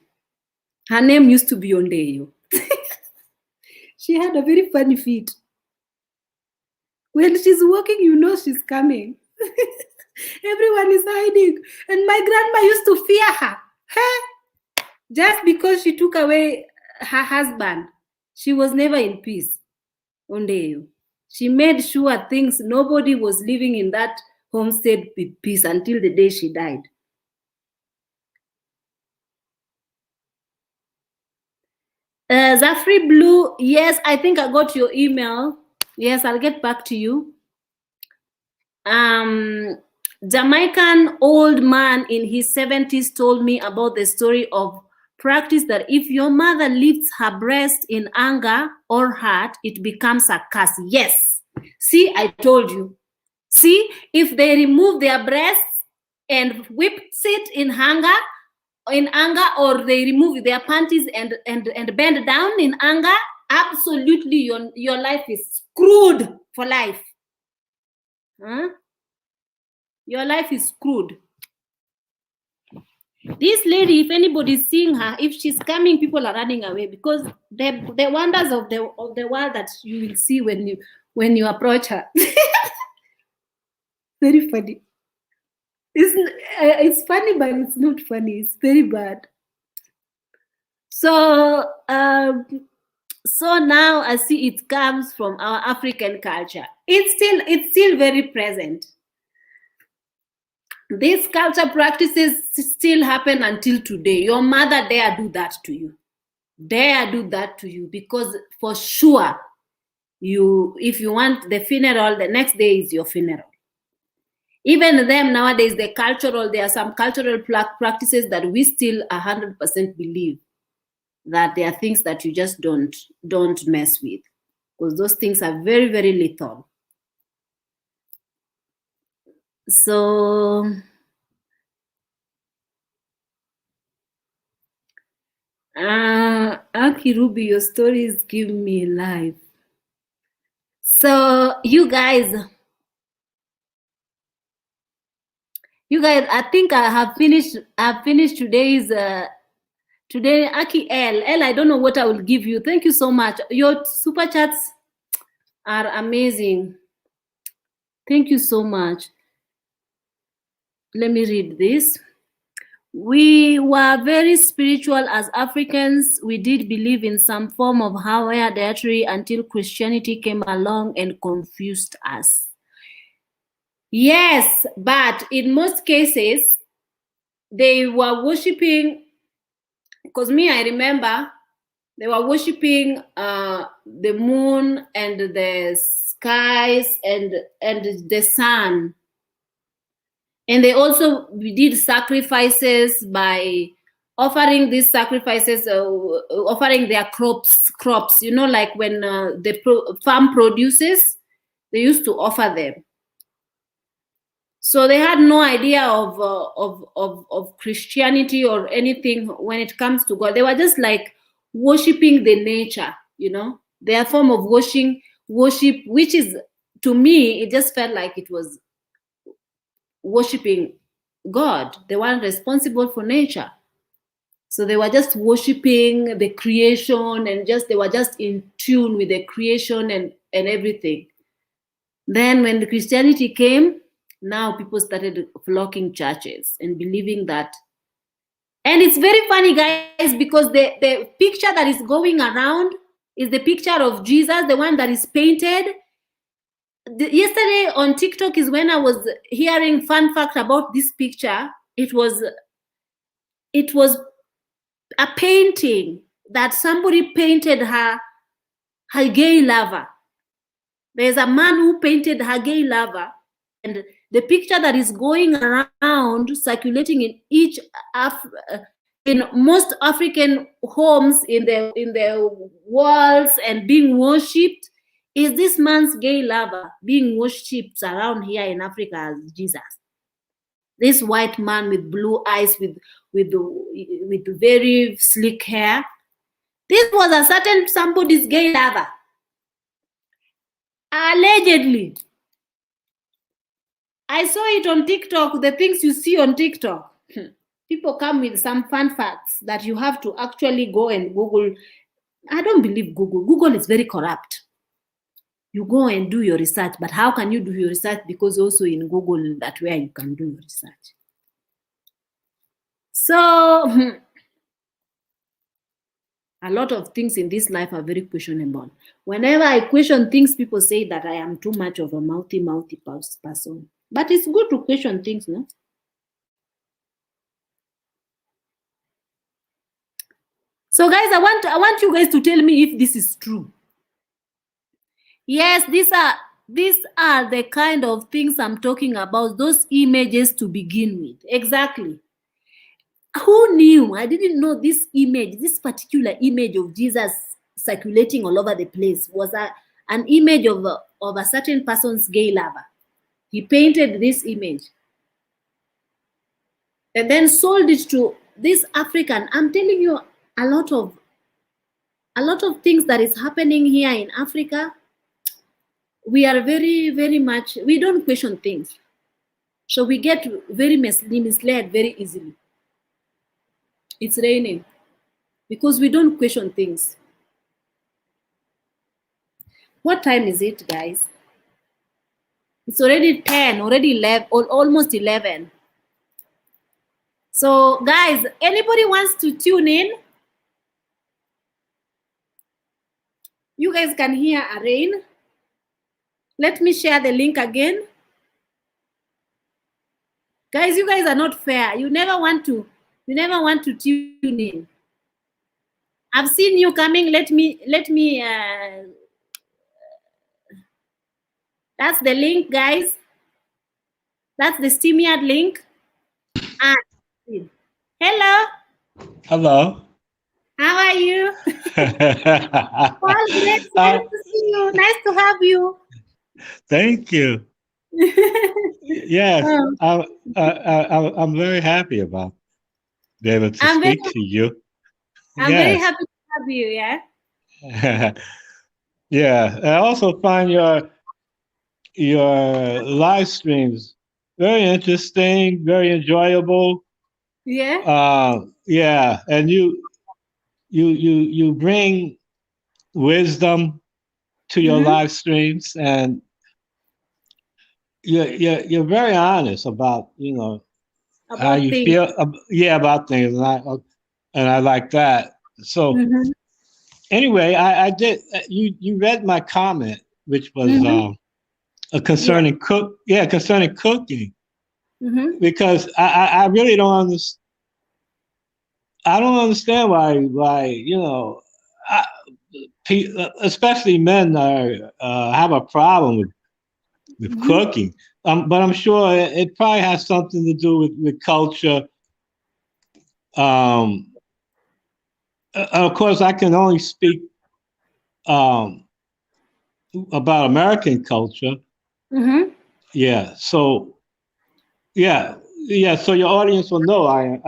Her name used to be Ondeyo. She had a very funny feet. When she's walking, she's coming. Everyone is hiding. And my grandma used to fear her. Just because she took away her husband, she was never in peace. Ondeyo. She made sure nobody was living in that homestead with peace until the day she died. Zafri Blue, yes, I think I got your email. Yes, I'll get back to you. Jamaican old man in his 70s told me about the story of practice that if your mother lifts her breast in anger or hurt, it becomes a curse. Yes. See, I told you. See, if they remove their breasts and whips it in anger, or they remove their panties and bend down in anger, absolutely your life is screwed for life. Huh? Your life is screwed. This lady, if anybody's seeing her, if she's coming, people are running away because the wonders of the world that you will see when you approach her. Very funny. It's funny, but it's not funny. It's very bad. So now I see it comes from our African culture. It's still very present. These culture practices still happen until today. Your mother dare do that to you. Dare do that to you, because for sure, if you want the funeral, the next day is your funeral. Even them nowadays, there are some cultural practices that we still 100% believe that there are things that you just don't mess with, because those things are very, very lethal. So Aki Ruby, your stories give me life. So you guys, I think I've finished today's today. Aki L, I don't know what I will give you. Thank you so much. Your super chats are amazing. Thank you so much. Let me read this. We were very spiritual as Africans. We did believe in some form of higher deity until Christianity came along and confused us. Yes, but in most cases, they were worshipping, because I remember they were worshipping the moon and the skies and the sun. And they also did sacrifices by offering these sacrifices, offering their crops, like when the farm produces, they used to offer them. So they had no idea of Christianity or anything when it comes to God. They were just like worshiping the nature, their form of worship, which is, to me, it just felt like it was worshiping God, the one responsible for nature. So they were just worshiping the creation, and they were just in tune with the creation and everything. Then when the Christianity came, now people started flocking churches and believing that. And it's very funny, guys, because the picture that is going around is the picture of Jesus, the one that is painted. Yesterday on TikTok is when I was hearing fun fact about this picture. It was a painting that somebody painted her gay lover. There's a man who painted her gay lover, and the picture that is going around circulating in most African homes, in the walls and being worshipped, is this man's gay lover being worshipped around here in Africa as Jesus. This white man with blue eyes, with very slick hair. This was a certain somebody's gay lover. Allegedly. I saw it on TikTok, the things you see on TikTok. People come with some fun facts that you have to actually go and Google. I don't believe Google. Google is very corrupt. You go and do your research, but how can you do your research? Because also in Google, that where you can do your research. So a lot of things in this life are very questionable. Whenever I question things, people say that I am too much of a mouthy person. But it's good to question things, no? So guys, I want you guys to tell me if this is true. Yes, these are the kind of things I'm talking about, those images to begin with. Exactly. Who knew? I didn't know this particular image of Jesus circulating all over the place was an image of a certain person's gay lover. He painted this image and then sold it to this African. I'm telling you, a lot of things that is happening here in Africa. We are very, very much, we don't question things. So we get very misled very easily. It's raining because we don't question things. What time is it, guys? It's already 10, already 11, almost 11. So guys, anybody wants to tune in? You guys can hear a rain. Let me share the link again. Guys, you guys are not fair. You never want to tune in. I've seen you coming. Let me that's the link, guys. That's the StreamYard link. And hello, Hello. how are you? Well, great, uh, nice to see you. Nice to have you. Thank you. Yes, Oh, I'm very happy about being able to I'm very, speak to you. I'm very Yes. happy to have you. Yeah. Yeah. I also find your live streams very interesting, very enjoyable. Yeah. Yeah, and you bring wisdom to your Mm-hmm. live streams, and you're very honest about how About you things. feel yeah about things, and I like that. So Mm-hmm. anyway, I did you read my comment, which was Mm-hmm. a Yeah. concerning cooking, Mm-hmm. because I really don't understand. I don't understand why I, especially men are have a problem with Mm-hmm. cooking. But I'm sure it probably has something to do with culture. Um, of course, I can only speak um, about American culture. Mm-hmm. Yeah. So yeah. So your audience will know I'm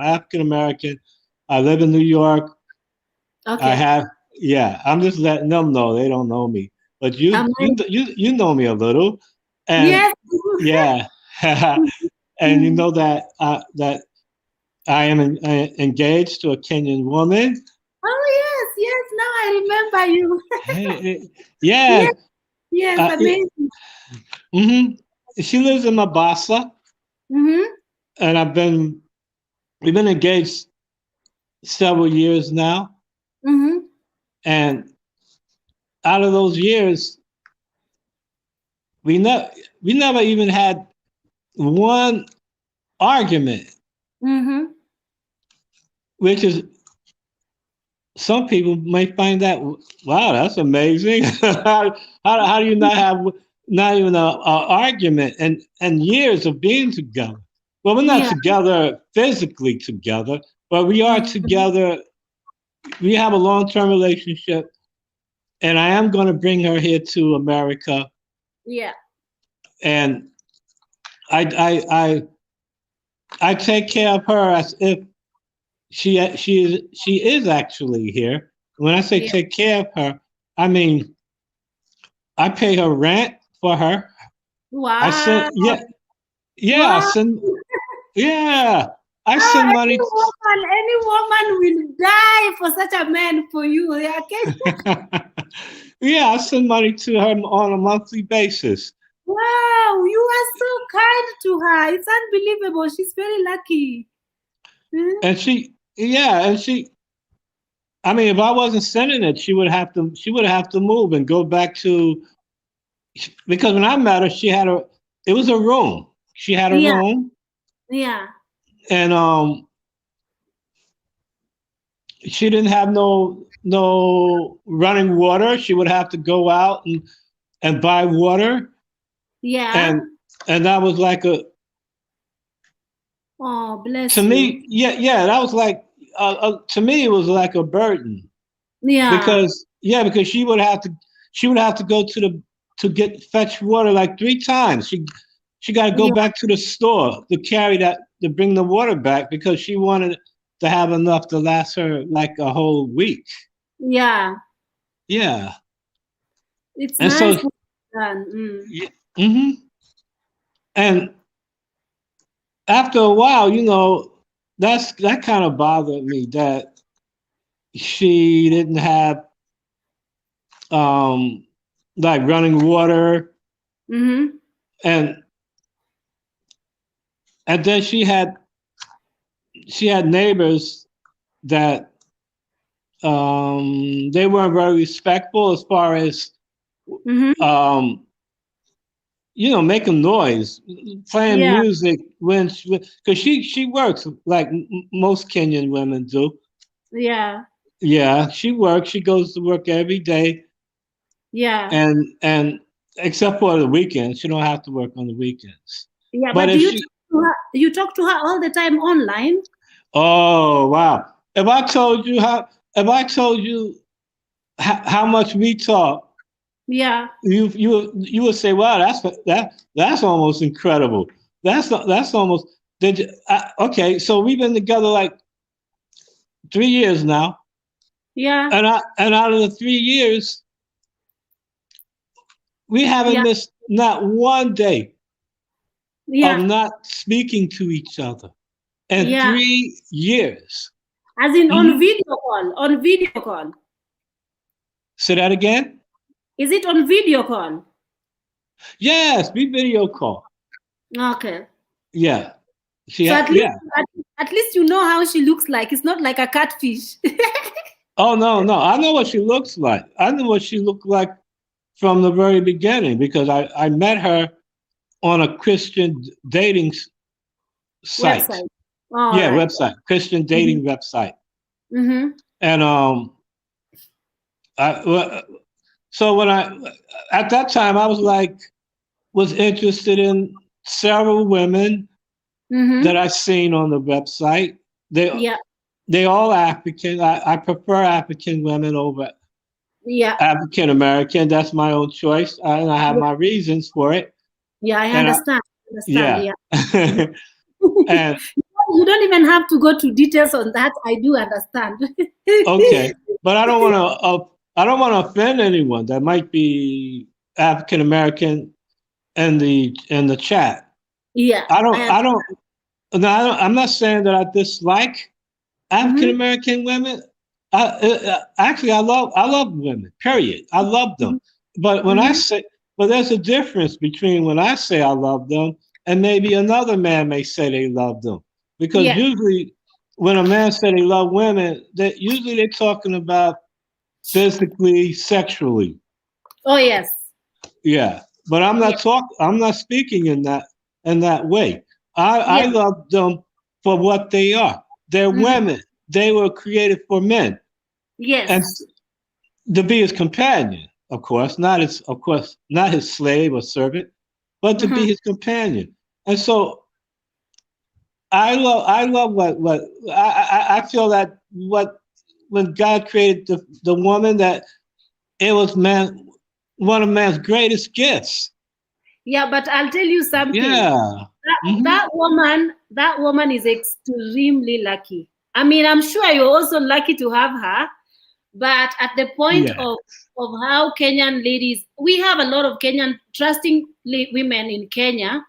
African American. I live in New York. I Okay. have yeah. I'm just letting them know they don't know me, but Um, you know me a little, and yes. yeah, and you Mm. know that I am engaged to a Kenyan woman. Oh yes, yes. Now I remember you. Yeah, Yes, yes. uh, Amazing. hmm she lives in Mombasa, Mm-hmm. and we've been engaged several years now, Mm-hmm. and out of those years, we ne- we never even had one argument, Mm-hmm. which is some people may find that wow, that's amazing. How do you not have not even a argument and years of being together? Well, we're not Yeah. together physically together, but we are Mm-hmm. together. We have a long-term relationship, and I am going to bring her here to America, Yeah. and I I I I take care of her as if she is actually here. When I say Yeah. take care of her, I mean I pay her rent for her. I Wow. send yeah I Wow. send yeah I Oh, send money. any woman will die for such a man for you. Yeah, okay. Yeah, I send money to her on a monthly basis, Wow, you are so kind to her. It's unbelievable. She's very lucky. Hmm? and she. I mean, if I wasn't sending it, she would have to move and go back to because when I met her, it was a room. She had a Yeah, room, yeah, and she didn't have no running water. She would have to go out and buy water, yeah. and that was like a Oh, to bless you. me, that was like to me it was like a burden Yeah, because she would have to go to get fetch water like 3 times. She got to go yeah, back to the store to bring the water back because she wanted to have enough to last her like a whole week. yeah. Yeah, It's and nice so what you've done. Mm. hmm and after a while, that kind of bothered me that she didn't have um like running water, Mm-hmm. and then she had neighbors that they weren't very respectful as far as Mm-hmm. um making noise, playing Yeah, music when because she works like most Kenyan women do. yeah, Yeah, she works. She goes to work every day, yeah. and except for the weekends, she don't have to work on the weekends. Yeah, But but do if you she, talk to her? You talk to her all the time online? oh wow, if I told you how much we talk, Yeah, you would say, wow, that's almost incredible. That's almost. Okay, so we've been together like 3 years now, yeah, and out of the 3 years, we haven't yeah, missed not one day of yeah, not speaking to each other in yeah. 3 years. As in on Mhm. video call, on video call. Say that again. Is it on video call? Yes, we video call. Okay. Yeah, So yeah. at least you know how she looks like. It's not like a catfish. Oh no, no, I know what she looks like. I know what she looked like from the very beginning because I met her on a Christian dating site. Website. All Yeah, right. website, Christian Mm-hmm. dating website. Mm-hmm. And I so when I at that time I was interested in several women that Mm-hmm. I seen on the website. They Yeah. they all African. I prefer African women over Yeah. African American. That's my own choice, and I have Yeah. my reasons for it. Yeah. I And understand. Understand. yeah, Yeah. Mhm. and You don't even have to go to details on that. I do understand. okay, but I don't want to. I don't want to offend anyone that might be African American in the chat. Yeah. I don't. I I don't. No, I'm not saying that I dislike African mm-hmm. American women. Actually, I love women. Period. I love them. But when I Mm-hmm. say, but there's a difference between when I say I love them and maybe another man may say they love them. Because Yeah. usually, when a man says they love women, that usually they're talking about physically, sexually. Oh yes. Yeah. But Yeah. I'm not speaking in that way. I Yeah. love them for what they are. They're Mm-hmm. women. They were created for men. And Yes. to be his companion, of course, not his slave or servant, but to be Mm-hmm. his companion. And so I love what I feel that what when God created the woman that it was one of man's greatest gifts. Yeah, but I'll tell you something. Yeah. Hmm. That woman is extremely lucky. I mean, I'm sure you're also lucky to have her, but at the point Yeah. of how Kenyan ladies, we have a lot of Kenyan trusting women in Kenya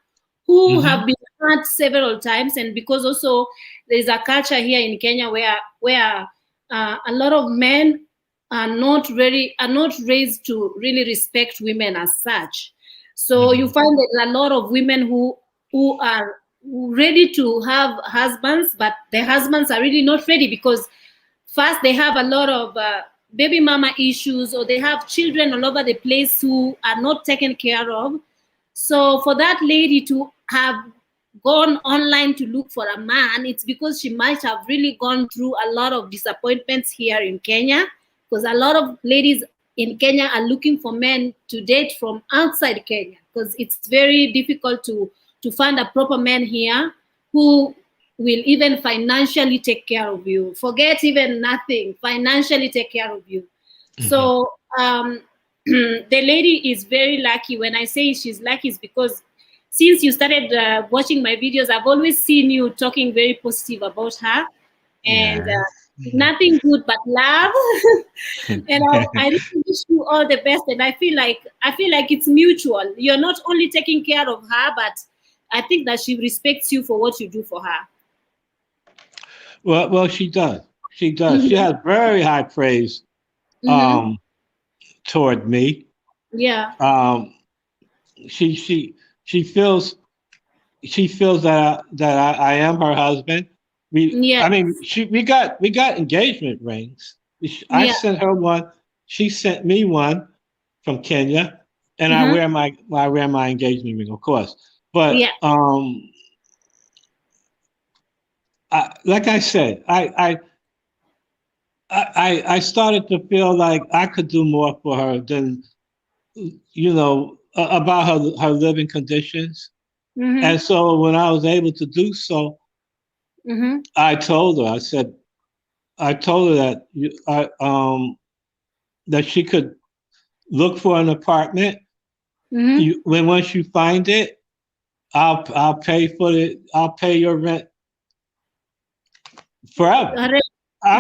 who have Hmm. been hurt several times, and because also there's a culture here in Kenya where a lot of men are not raised to really respect women as such. So you Hmm. find that there are a lot of women who are ready to have husbands, but their husbands are really not ready because first they have a lot of baby mama issues, or they have children all over the place who are not taken care of. So for that lady to have gone online to look for a man, it's because she might have really gone through a lot of disappointments here in Kenya, because a lot of ladies in Kenya are looking for men to date from outside Kenya, because it's very difficult to find a proper man here who will even financially take care of you. Forget even nothing, financially take care of you. Hmm. So the lady is very lucky. When I say she's lucky, it's because since you started watching my videos, I've always seen you talking very positive about her, and Yeah. nothing good but love. And I really wish you all the best. And I feel like it's mutual. You're not only taking care of her, but I think that she respects you for what you do for her. Well, she does. She does. She Mm-hmm. has very high praise Mm-hmm. um, toward me. Yeah. Um, she she she feels that I am her husband. Yes. I mean, we got engagement rings. I Yeah. sent her one. She sent me one from Kenya, and Mm-hmm. I wear my engagement ring, of course. But Yeah. like I said, I started to feel like I could do more for her than about her living conditions. Mm-hmm. And so when I was able to do so, Mm-hmm. I told her, I told her that that she could look for an apartment. Mm-hmm. When once you find it, I'll pay for it. I'll pay your rent forever. I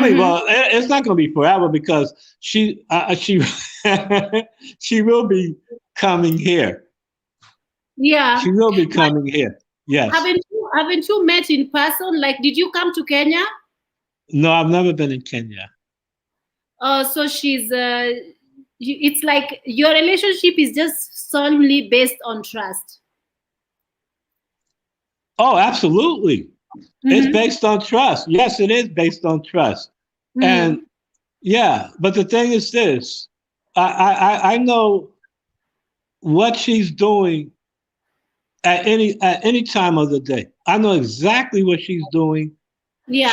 mean, Mm-hmm. well, it's not going to be forever because she she will be coming here. Yeah. She will be But coming here. Yes. haven't you met in person? Like, did you come to Kenya? No, I've never been in Kenya. So she's it's like your relationship is just solely based on trust. Oh, absolutely. It's Mm-hmm. based on trust. Yes, it is based on trust. And Mm-hmm. yeah, but the thing is this: I know what she's doing at any time of the day. I know exactly what she's doing. Yeah.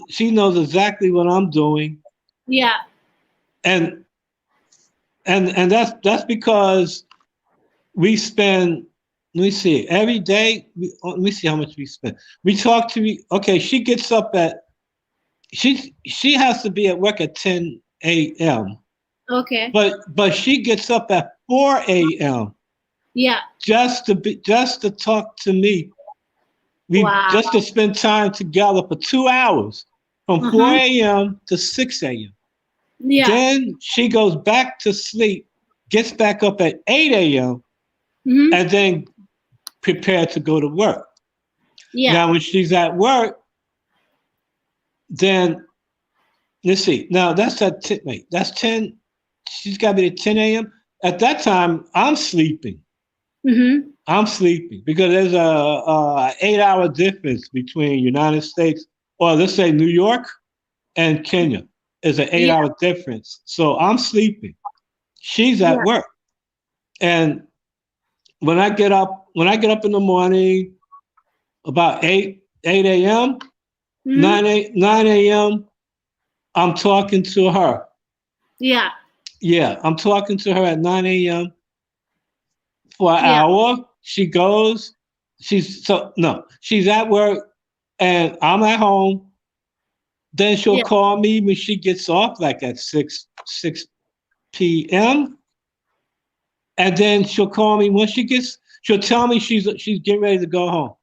She knows exactly what I'm doing, Yeah. and and that's because we spend. Let me see. Every day, let me see how much we spend. We talk to me. Okay, she gets up at she has to be at work at 10 a.m. Okay. But she gets up at 4 a.m. Yeah. just to talk to me. We Wow. just to spend time together for 2 hours from Uh-huh. 4 a.m. to 6 a.m. Yeah. Then she goes back to sleep, gets back up at 8 a.m. Mm-hmm. and then prepared to go to work. Yeah. Now, when she's at work, then let's see. Now that's at 10, wait, that's 10. She's got to be at 10 a.m. At that time, I'm sleeping. Mm-hmm. I'm sleeping because there's a 8 hour difference between United States, or let's say New York and Kenya. Is an eight Yeah. hour difference. So I'm sleeping. She's at Yeah. work. And when I get up in the morning about 8 a.m., Mm-hmm. 9 a.m., I'm talking to her. Yeah. Yeah, I'm talking to her at 9 a.m. for an Yeah. hour. She goes, she's so no, she's at work and I'm at home. Then she'll Yeah. call me when she gets off, like at 6 p.m. And then she'll call me when she'll tell me she's getting ready to go home.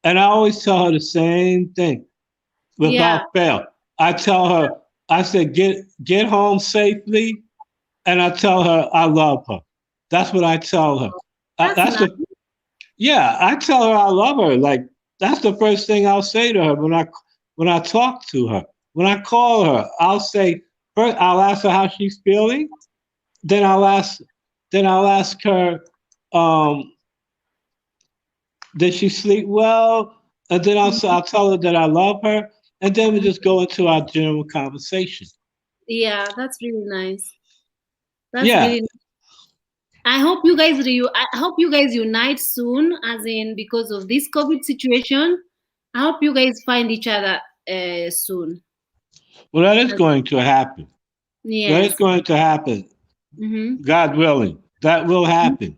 And I always tell her the same thing Yeah. without fail. I tell her, I said, get home safely. And I tell her I love her. That's what I tell her. That's That's nice. the Yeah, I tell her I love her. Like that's the first thing I'll say to her when I talk to her. When I call her, I'll say first I'll ask her how she's feeling. Then I'll ask her, um, did she sleep well? And then I'll tell her that I love her, and then we just go into our general conversation. Yeah, that's really nice. That's Yeah. really I hope you guys unite soon, as in because of this COVID situation. I hope you guys find each other soon. Well, that is going to happen. That is Yes. going to happen. Mm-hmm. God willing, that will happen.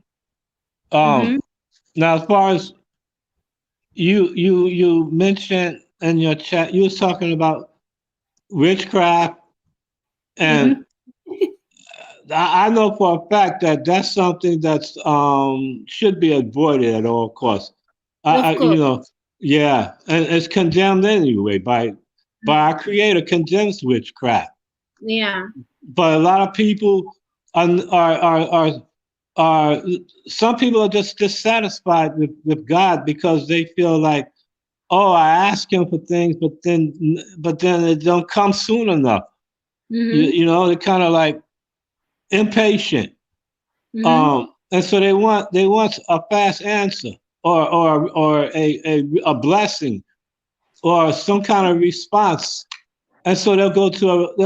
Mm-hmm. Um, Now, as far as you mentioned in your chat, you was talking about witchcraft, and Mm-hmm. I know for a fact that that's something that's should be avoided at all costs. Of You course. know, yeah, and it's condemned anyway by our Creator condemns witchcraft. Yeah. But a lot of people are are are are, are some people are just dissatisfied with God because they feel like, oh, I ask him for things, but then it don't come soon enough. Mm-hmm. You know, they're kind of like impatient, Mm-hmm. and so they want a fast answer or a blessing or some kind of response, and so they'll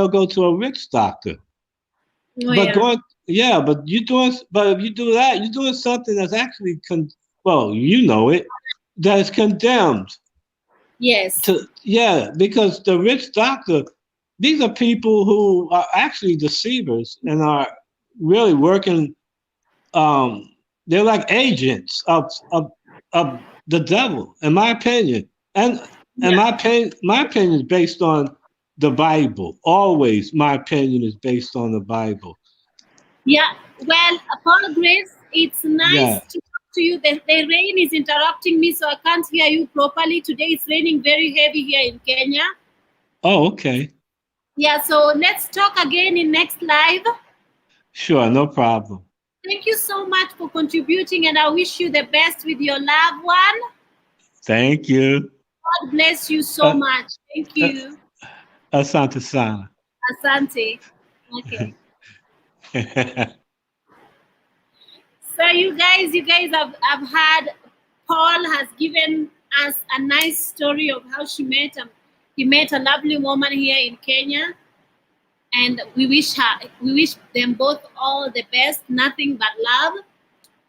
go to a witch doctor. Oh But yeah. going yeah, but if you do that, you're doing something that's actually well, you know it, that is condemned Yes. to yeah, because the rich doctor, these are people who are actually deceivers and are really working. Um, they're like agents of the devil, in my opinion. And Yeah. my opinion is based on the Bible. Always, my opinion is based on the Bible. Yeah. Well, Paul Grace, it's nice Yeah. to talk to you. The rain is interrupting me, so I can't hear you properly. Today it's raining very heavy here in Kenya. Oh, okay. Yeah, so let's talk again in next live. Sure, no problem. Thank you so much for contributing, and I wish you the best with your loved one. Thank you. God bless you so Uh, much. Thank uh, you. Asante sana. Asante. Okay. So you guys have had Paul has given us a nice story of how he met a lovely woman here in Kenya, and we wish them both all the best, nothing but love.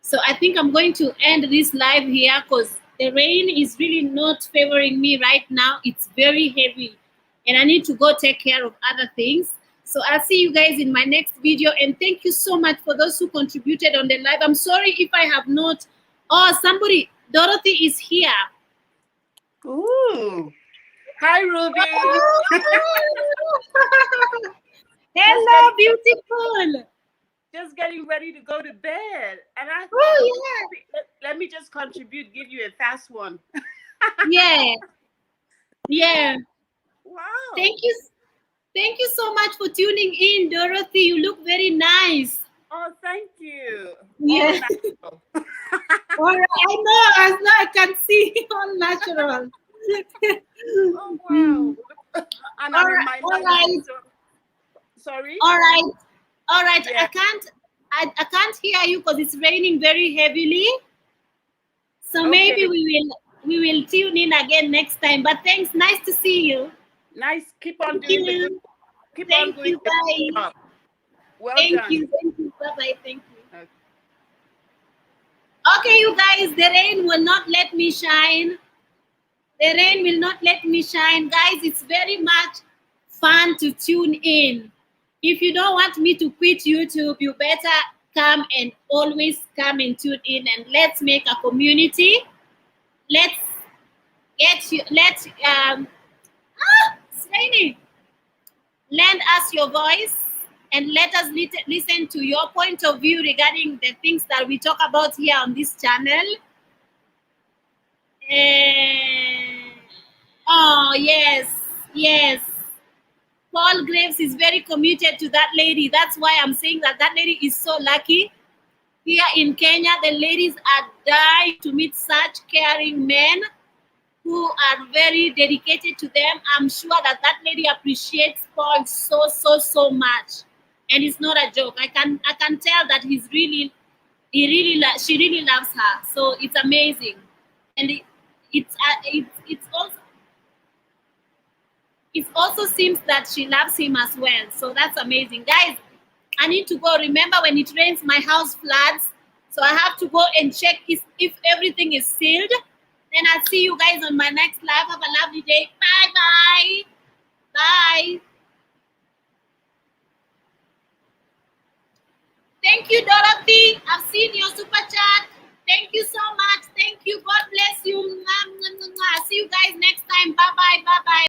So I think I'm going to end this live here because the rain is really not favoring me right now. It's very heavy and I need to go take care of other things. So I'll see you guys in my next video. And thank you so much for those who contributed on the live. I'm sorry if I have not. Oh, somebody, Dorothy is here. Ooh. Hi, Ruby. Hello, beautiful. Just getting ready to go to bed. And I thought, Oh, let me just contribute, give you a fast one. yeah. Yeah. Wow. Thank you. Thank you so much for tuning in, Dorothy. You look very nice. Oh, thank you. Yeah. All All right. I know I can see all natural. Oh, wow. And All I'm in right. my All 90s. right. Sorry? All right. All right. Yeah. I can't hear you because it's raining very heavily. So maybe Okay. we will tune in again next time. But thanks. Nice to see you. Nice. Keep on Thank doing the good. you. Keep on Thank doing you. the good Bye. job. Well Thank done. you. Thank you. Bye bye. Thank you. Okay. Okay, you guys, the rain will not let me shine. The rain will not let me shine. Guys, it's very much fun to tune in. If you don't want me to quit YouTube, you better come and always come and tune in and let's make a community. Let's it's raining. Lend us your voice and let us listen to your point of view regarding the things that we talk about here on this channel. Oh, yes, yes. Paul Graves is very committed to that lady. That's why I'm saying that that lady is so lucky. Here in Kenya, the ladies are dying to meet such caring men who are very dedicated to them. I'm sure that that lady appreciates Paul so much, and it's not a joke. I can tell that she really loves her. So it's amazing, and it also seems that she loves him as well. So that's amazing. Guys, I need to go. Remember, when it rains, my house floods. So I have to go and check if everything is sealed. Then I'll see you guys on my next live. Have a lovely day. Bye-bye. Bye. Thank you, Dorothy. I've seen your super chat. Thank you so much. Thank you. God bless you. See you guys next time. Bye-bye. Bye-bye.